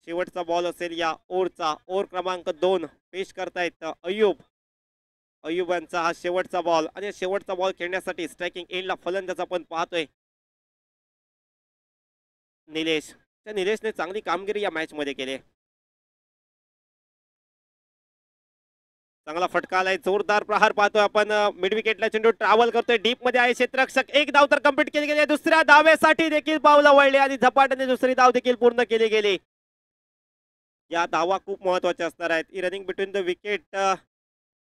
शेवटचा बॉल असेल या ओव्हरचा. ओव्हर क्रमांक 2 पेश करतायत अय्यूब यांचा हा शेवटचा बॉल आणि शेवटचा बॉल खेळण्यासाठी स्ट्रायकिंग एंडला फलंदाज आपण पाहतोय निलेशने चांगली कामगिरी या मॅच मध्ये केली. चांगला फटका आलाय जोरदार प्रहार पाहतोय आपण मिड विकेटला चेंडू ट्रॅव्हल करतोय डीप मध्ये आहे क्षेत्ररक्षक. एक धाव तर कंप्लीट केली गेली. दुसऱ्या धावेसाठी देखील पावलं वळली आणि झपाट्याने दुसरी धाव देखील पूर्ण केली गेली. या धावा खूप महत्वाच्या असणार आहेत. ही रनिंग बिटवीन द विकेट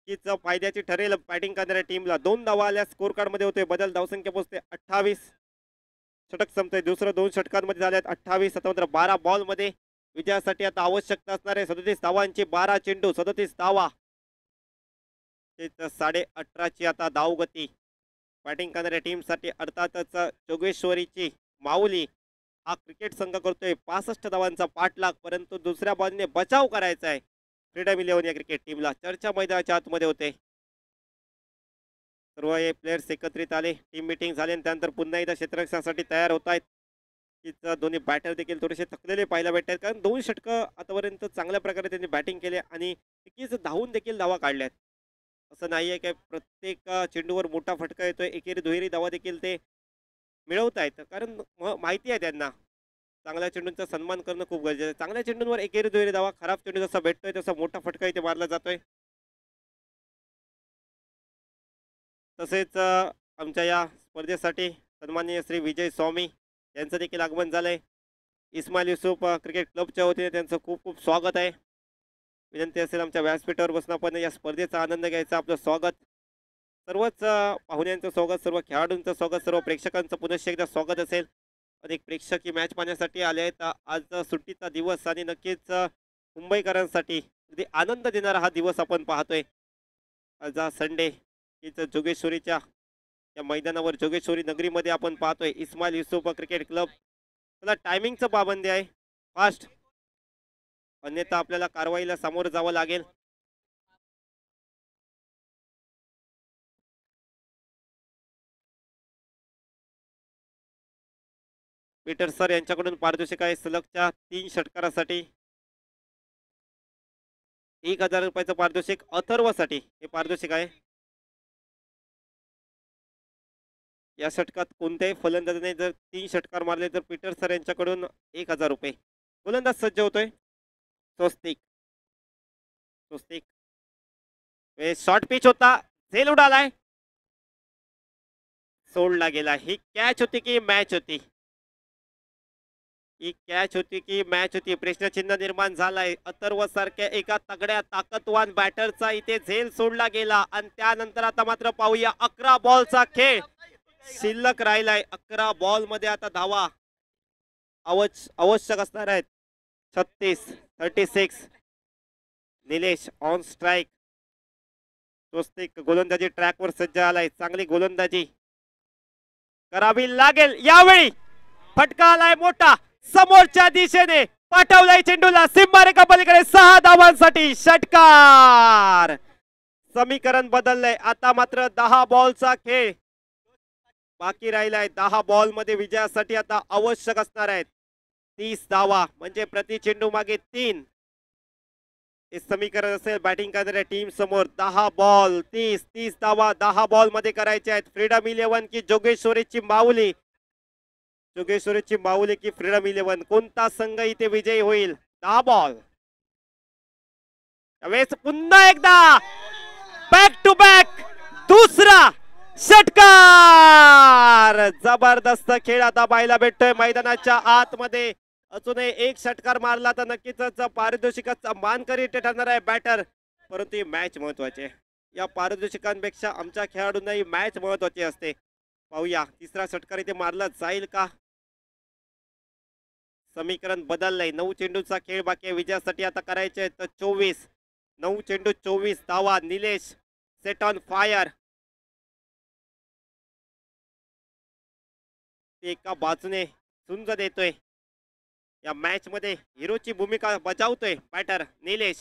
हीच फायद्याची ठरेल बॅटिंग करणाऱ्या टीमला. 2 धावा आल्या स्कोर कार्ड मध्ये होते बदल. धावसंख्या पोहोचते 28. षटक संपतंय. दुसरं 2 षटकांमध्ये झाल्यात 28. स्वतंत्र 12 बॉल मध्ये विजयासाठी आता आवश्यकता असणार आहे 37 धावांची. 12 चेंडू 37 धावा. 18.5ची आता धावगती बॅटिंग करणाऱ्या टीमसाठी. अर्थातच जोगेश्वरीची माऊली हा क्रिकेट संघ करतोय 65 धावांचा पाठलाग, परंतु दुसऱ्या बाजूने बचाव करायचा आहे फ्रीडम 11 या क्रिकेट टीमला. चर्चा मैदानाच्या आतमध्ये होते. सर्व हे प्लेयर्स एकत्रित आले. टीम मीटिंग झाली आणि त्यानंतर पुन्हा एकदा क्षेत्ररक्षणासाठी तयार होत आहेत. दोन्ही बॅटर देखील थोडेसे थकलेले पाहायला भेटतात, कारण 2 षटकं आतापर्यंत चांगल्या प्रकारे त्यांनी बॅटिंग केले आणि धावून देखील धावा काढल्यात. असं नाहीये की प्रत्येक चेंडूवर मोठा फटका येतोय. एकेरी दुहेरी धावा देखील ते मिळवत आहेत, कारण माहिती आहे त्यांना चांगल्या चेंडूंचा सन्मान करणं खूप गरजेचं आहे. चांगल्या चेंडूंवर एकेरी दुहेरी धावा, खराब चेंडू जसा भेटतोय तसा मोठा फटका इथे मारला जातोय. तसेच आमच्या या स्पर्धेसाठी सन्माननीय श्री विजय स्वामी यांचं देखील आगमन झालंय. इस्माईल युसुफ क्रिकेट क्लबच्या वतीने त्यांचं खूप खूप स्वागत आहे. विनंती असेल आमच्या व्यासपीठावर बसून आपण या स्पर्धेचा आनंद घ्यायचा. आपलं स्वागत. सर्वच पाहुण्यांचं स्वागत, सर्व खेळाडूंचं स्वागत, सर्व प्रेक्षकांचं पुनश्च एकदा स्वागत असेल. अनेक प्रेक्षक ही मॅच पाहण्यासाठी आले आहेत. आज सुट्टीचा दिवस आणि नक्कीच मुंबईकरांसाठी अगदी आनंद देणारा हा दिवस आपण पाहतोय. आज हा संडे हीच जोगेश्वरीच्या या मैदानावर जोगेश्वरी नगरीमध्ये आपण पाहतोय इस्माईल युसुफ क्रिकेट क्लब. त्याला टायमिंगचं पाबंदी आहे फास्ट, अन्यथा आपल्याला कारवाईला सामोरं जावं लागेल. पीटर सर यांच्याकडून पारितोषिक आहे सलगच्या 3 षटकारासाठी 1000 रुपयाचं पारितोषिक. अथर्वसाठी हे पारितोषिक आहे. या षटकात कोणत्याही फलंदाजाने जर 3 षटकार मारले तर पीटर सर यांच्याकडून 1000 रुपये. गोलंदाज सज्ज होतोय स्वस्तिक. शॉर्ट पिच होता, झेल उडालाय, सोडला गेला. ही कॅच होती की मॅच होती? ही कॅच होती की मॅच होती? प्रश्नचिन्ह निर्माण झालाय. अथर्व सारख्या एका तगड्या ताकदवान बॅटरचा इथे झेल सोडला गेला आणि त्यानंतर आता मात्र पाहूया 11 बॉलचा खेळ शिल्लक राहिलाय. 11 बॉल मध्ये आता धावा आवश्यक असणार आहेत 36. Nilesh on strike. स्वस्तिक गोलंदाजी ट्रॅकवर सज्ज आलाय. चांगली गोलंदाजी करावी लागेल. यावेळी फटका आलाय मोठा, समोरच्या दिशेने पाठवलाय चेंडूला सीमारेखा पलीकडे. 6 धावांसाठी षटकार. समीकरण बदललंय. आता मात्र 10 बॉलचा खेळ बाकी राहिलाय. 10 बॉल मध्ये विजयासाठी आता आवश्यक असणार आहेत 30 धावा, म्हणजे प्रति चेंडू मागे 3. हे समीकरण असेल बॅटिंग करणाऱ्या टीम समोर. 10 बॉल 30 धावा 10 बॉल मध्ये करायचे आहेत. फ्रीडम 11 की जोगेश्वरीची माऊली? जोगेश्वरीची माऊली की फ्रीडम 11? कोणता संघ इथे विजयी होईल? 10 बॉल. त्यावेळेस पुन्हा एकदा बॅक टू बॅक दुसरा षटकार. जबरदस्त खेळ आता पाहायला भेटतोय मैदानाच्या आतमध्ये. अजूनही एक षटकार मारला तर नक्कीच पारितोषिकाचा मानकरी ठरणार आहे बॅटर, परंतु ही मॅच महत्वाची आहे. या पारितोषिकांपेक्षा आमच्या खेळाडूंनाही मॅच महत्वाची असते. पाहूया तिसरा षटकार इथे मारला जाईल का? समीकरण बदललंय. 9 चेंडूचा खेळ बाकी आहे. विजयासाठी आता करायचे आहेत 24. 9 चेंडू 24 धावा. Nilesh set on fire. एका बाजूने सुंज देतोय. या मॅच मध्ये हिरोची भूमिका बजावतोय बॅटर निलेश.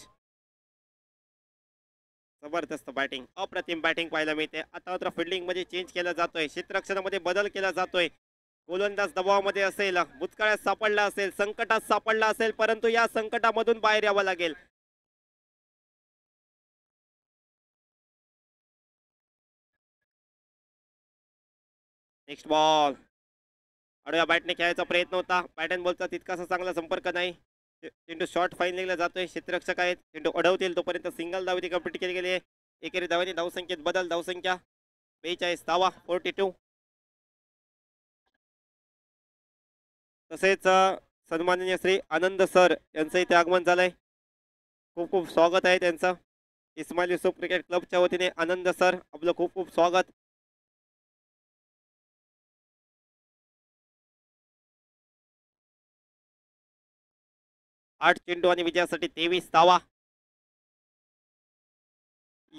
जबरदस्त बॅटिंग, अप्रतिम बॅटिंग पाहायला मिळते. आता मात्र फिल्डिंग मध्ये चेंज केला जातोय, क्षेत्ररक्षणामध्ये बदल केला जातोय. गोलंदाज दबावामध्ये असेल, भूतकाळात सापडला असेल, संकटात सापडला असेल, परंतु या संकटामधून बाहेर यावं लागेल. नेक्स्ट बॉल, आडव्या बॅटने खेळायचा प्रयत्न होता, बॅटन बॉलचा तितकासा चांगला संपर्क नाही. चेंडू शॉर्ट फाईनलिंगला जातोय, क्षेत्ररक्षक आहेत, चेंडू अडवतील तोपर्यंत सिंगल धाव कंप्लीट केली गेली आहे. एकेरी धावांनी धावसंख्येत बदल, धावसंख्या 42 धावा 42. तसेच सन्माननीय श्री आनंद सर यांचं इथे आगमन झालंय, खूप खूप स्वागत आहे त्यांचं. इस्माईल युसुफ क्रिकेट क्लबच्या वतीने आनंद सर आपलं खूप खूप स्वागत. आठ चेंडू आणि विजयासाठी 23 धावा.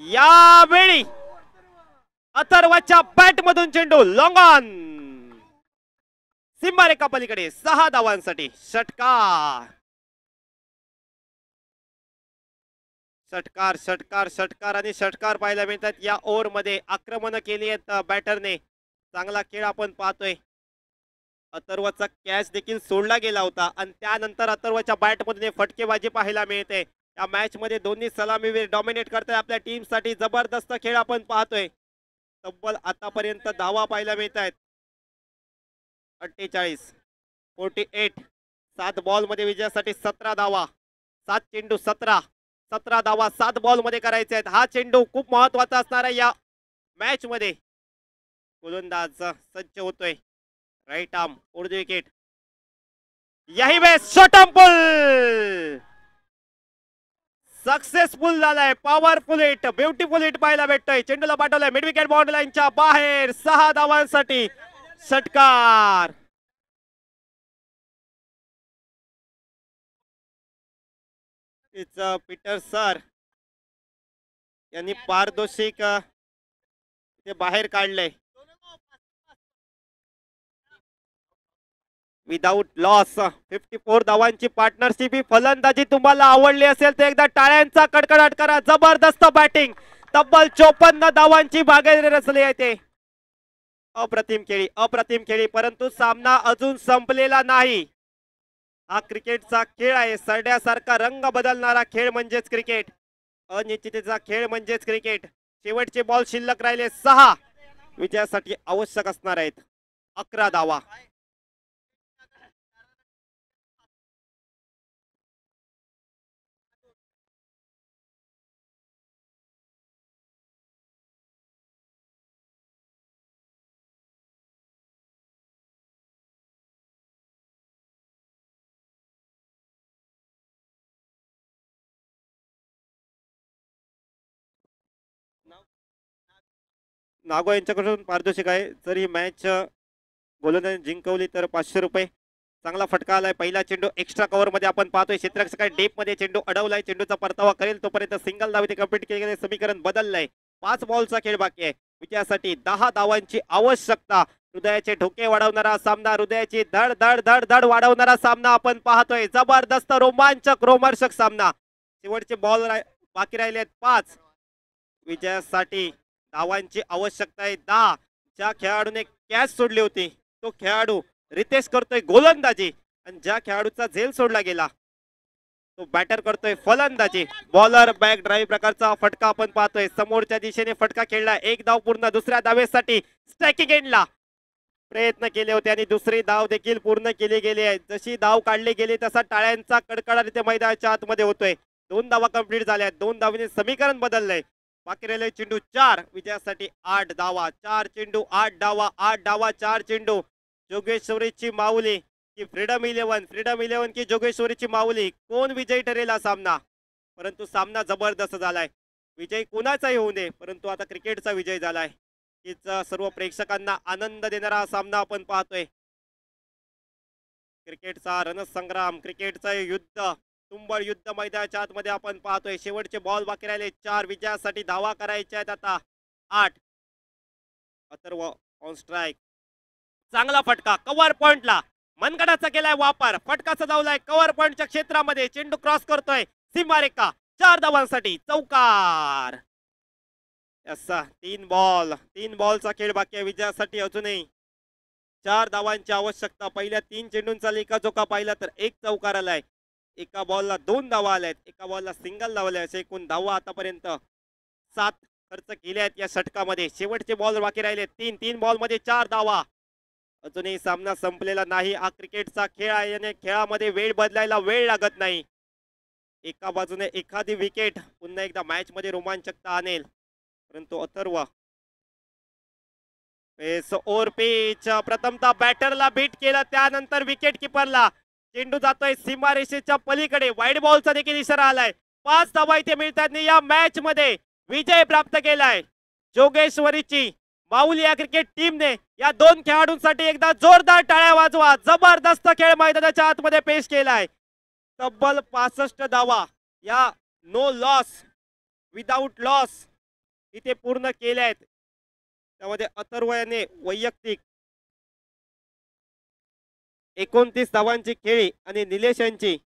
यावेळी अथर्वच्या बॅट मधून चेंडू लॉंग ऑन, सीमारेखा पलीकडे 6 धावांसाठी षटकार. षटकार षटकार षटकार आणि षटकार पाहायला मिळतात या ओव्हर मध्ये. आक्रमण केली आहेत बॅटरने, चांगला खेळ आपण पाहतोय. अथर्वचा कॅच देखील सोडला गेला होता आणि त्यानंतर अथर्वच्या बॅट मधून फटकेबाजी पाहायला मिळते. या मॅच मध्ये दोन्ही सलामीवीर डॉमिनेट करताय आपल्या टीम साठी. जबरदस्त खेळ आपण पाहतोय. तब्बल आतापर्यंत धावा पाहायला मिळत आहेत 48 48. 7 बॉल मध्ये विजयासाठी 17 धावा, 7 चेंडू 17 धावा 7 बॉल मध्ये करायचे आहेत. हा चेंडू खूप महत्वाचा असणार आहे या मॅच मध्ये. गोलंदाज सज्ज होतोय, राईट आर्म उर्दू विकेट. यही base short arm pull successful झालाय. पॉवरफुल हिट, ब्युटिफुल हिट पाहायला भेटतोय. चेंडूला पाठवलाय मिड विकेट बाउंड्री लाईनच्या बाहेर. 6 धावांसाठी षटकार. पीटर सर यांनी पारदर्शक ते बाहेर काढले. विदाउट लॉस 54 धावांची पार्टनरशिप. ही फलंदाजी तुम्हाला आवडली असेल तर एकदा टाळ्यांचा कडकडाट करा. जबरदस्त बॅटिंग, तब्बल 54 धावांची भागीदारी रचली आहे ते. अप्रतिम खेळी, अप्रतिम खेळी, परंतु सामना अजून संपलेला नाही. हा क्रिकेटचा खेळ आहे, सरड्यासारखा रंग बदलणारा खेळ म्हणजेच क्रिकेट. अनिश्चिततेचा खेळ म्हणजेच क्रिकेट. शेवटचे बॉल शिल्लक राहिले 6. विजयासाठी आवश्यक असणार आहेत 11 धावा. नागो यांच्याकडून पारितोषिक आहे. जर ही मॅच गोलंदाज जिंकवली तर 500 रुपये. चांगला फटका आलाय. पहिला चेंडू एक्स्ट्रा कव्हर मध्ये आपण पाहतोय. क्षेत्ररक्षक डेप मध्ये चेंडू अडवलाय. चेंडूचा परतावा करेल तोपर्यंत सिंगल धाव कंप्लीट केले गेले. समीकरण बदललंय. 5 बॉलचा खेळ बाकी आहे. विजयासाठी 10 धावांची आवश्यकता. हृदयाचे ठोके वाढवणारा सामना, हृदयाची धड धड धड धड वाढवणारा सामना आपण पाहतोय. जबरदस्त रोमांचक रोमर्षक सामना. शेवटचे बॉल बाकी राहिले 5. विजयासाठी धावांची आवश्यकता आहे 10. ज्या खेळाडूने कॅच सोडली होती तो खेळाडू रितेश करतोय गोलंदाजी, आणि ज्या खेळाडूचा झेल सोडला गेला तो बॅटर करतोय फलंदाजी. बॉलर बॅक ड्राईव्ह प्रकारचा फटका आपण पाहतोय. समोरच्या दिशेने फटका खेळला. 1 धाव पूर्ण. दुसऱ्या धावेसाठी स्ट्रायकिंग एंडला प्रयत्न केले होते आणि दुसरी धाव देखील पूर्ण केली गेली आहे. जशी धाव काढली गेली तसा टाळ्यांचा कडकडाट इथे मैदानाच्या आतमध्ये होतोय. 2 धावा कंप्लीट झाल्या. 2 धावांनी समीकरण बदललंय. बाकी राहिले चेंडू 4. विजयासाठी 8 धावा. 4 चेंडू 8 धावा. 8 धावा 4 चेंडू. जोगेश्वरीची माऊली की फ्रीडम 11 की जोगेश्वरीची माऊली, कोण विजयी ठरेल हा सामना. परंतु सामना जबरदस्त झालाय. विजय कोणाचाही होऊ नये, परंतु आता क्रिकेटचा विजय झालाय. हीच सर्व प्रेक्षकांना आनंद देणारा हा सामना आपण पाहतोय. क्रिकेटचा रणसंग्राम, क्रिकेटचा युद्ध, तुंबळ युद्ध मैदानाच्या आतमध्ये आपण पाहतोय. शेवटचे बॉल बाकी राहिले 4. विजयासाठी धावा करायच्या आहेत आता 8. Atharva on strike. चांगला फटका कव्हर पॉइंटला. मनगडाचा केलाय वापर. फटका सजवलाय कव्हर पॉइंटच्या क्षेत्रामध्ये. चेंडू क्रॉस करतोय सीमारेखा. 4 धावांसाठी चौकार. असा 3 बॉलचा खेळ बाकी आहे विजयासाठी. अजूनही 4 धावांची आवश्यकता. पहिल्या 3 चेंडूंचा लेखाजोखा पाहिला तर 1 चौकार आलाय. एका बॉलला 2 धावा आल्यात, एका बॉलला सिंगल लावलाय. असे एकूण धावा आतापर्यंत 7 खर्च केल्या आहेत या षटकामध्ये. शेवटचे बॉल बाकी राहिले 3 बॉलमध्ये 4 धावा. अजूनही सामना संपलेला नाही. हा क्रिकेटचा खेळ आहे आणि खेळामध्ये वेळ बदलायला वेळ लागत नाही. एका बाजूने एखादी विकेट पुन्हा एकदा मॅच मध्ये रोमांचकता आणेल. परंतु अथर्व ओव्हर पिच प्रथमतः बॅटरला बीट केलं, त्यानंतर विकेट किपरला. चेंडू जातोय सीमारेषेच्या पलीकडे. वाईड बॉलचा देखील इशारा आलाय. 5 धावा इथे मिळतात. या मॅच मध्ये विजय प्राप्त केलाय जोगेश्वरीची माऊली या क्रिकेट टीमने. या 2 खेळाडूंसाठी एकदा जोरदार टाळ्या वाजवा. जबरदस्त खेळ मैदानाच्या आतमध्ये पेश केलाय. तब्बल 65 धावा या नो लॉस विदाउट लॉस इथे पूर्ण केल्या आहेत. त्यामध्ये अथर्व याने वैयक्तिक 29 धावांची खेळी आणि निलेश यांची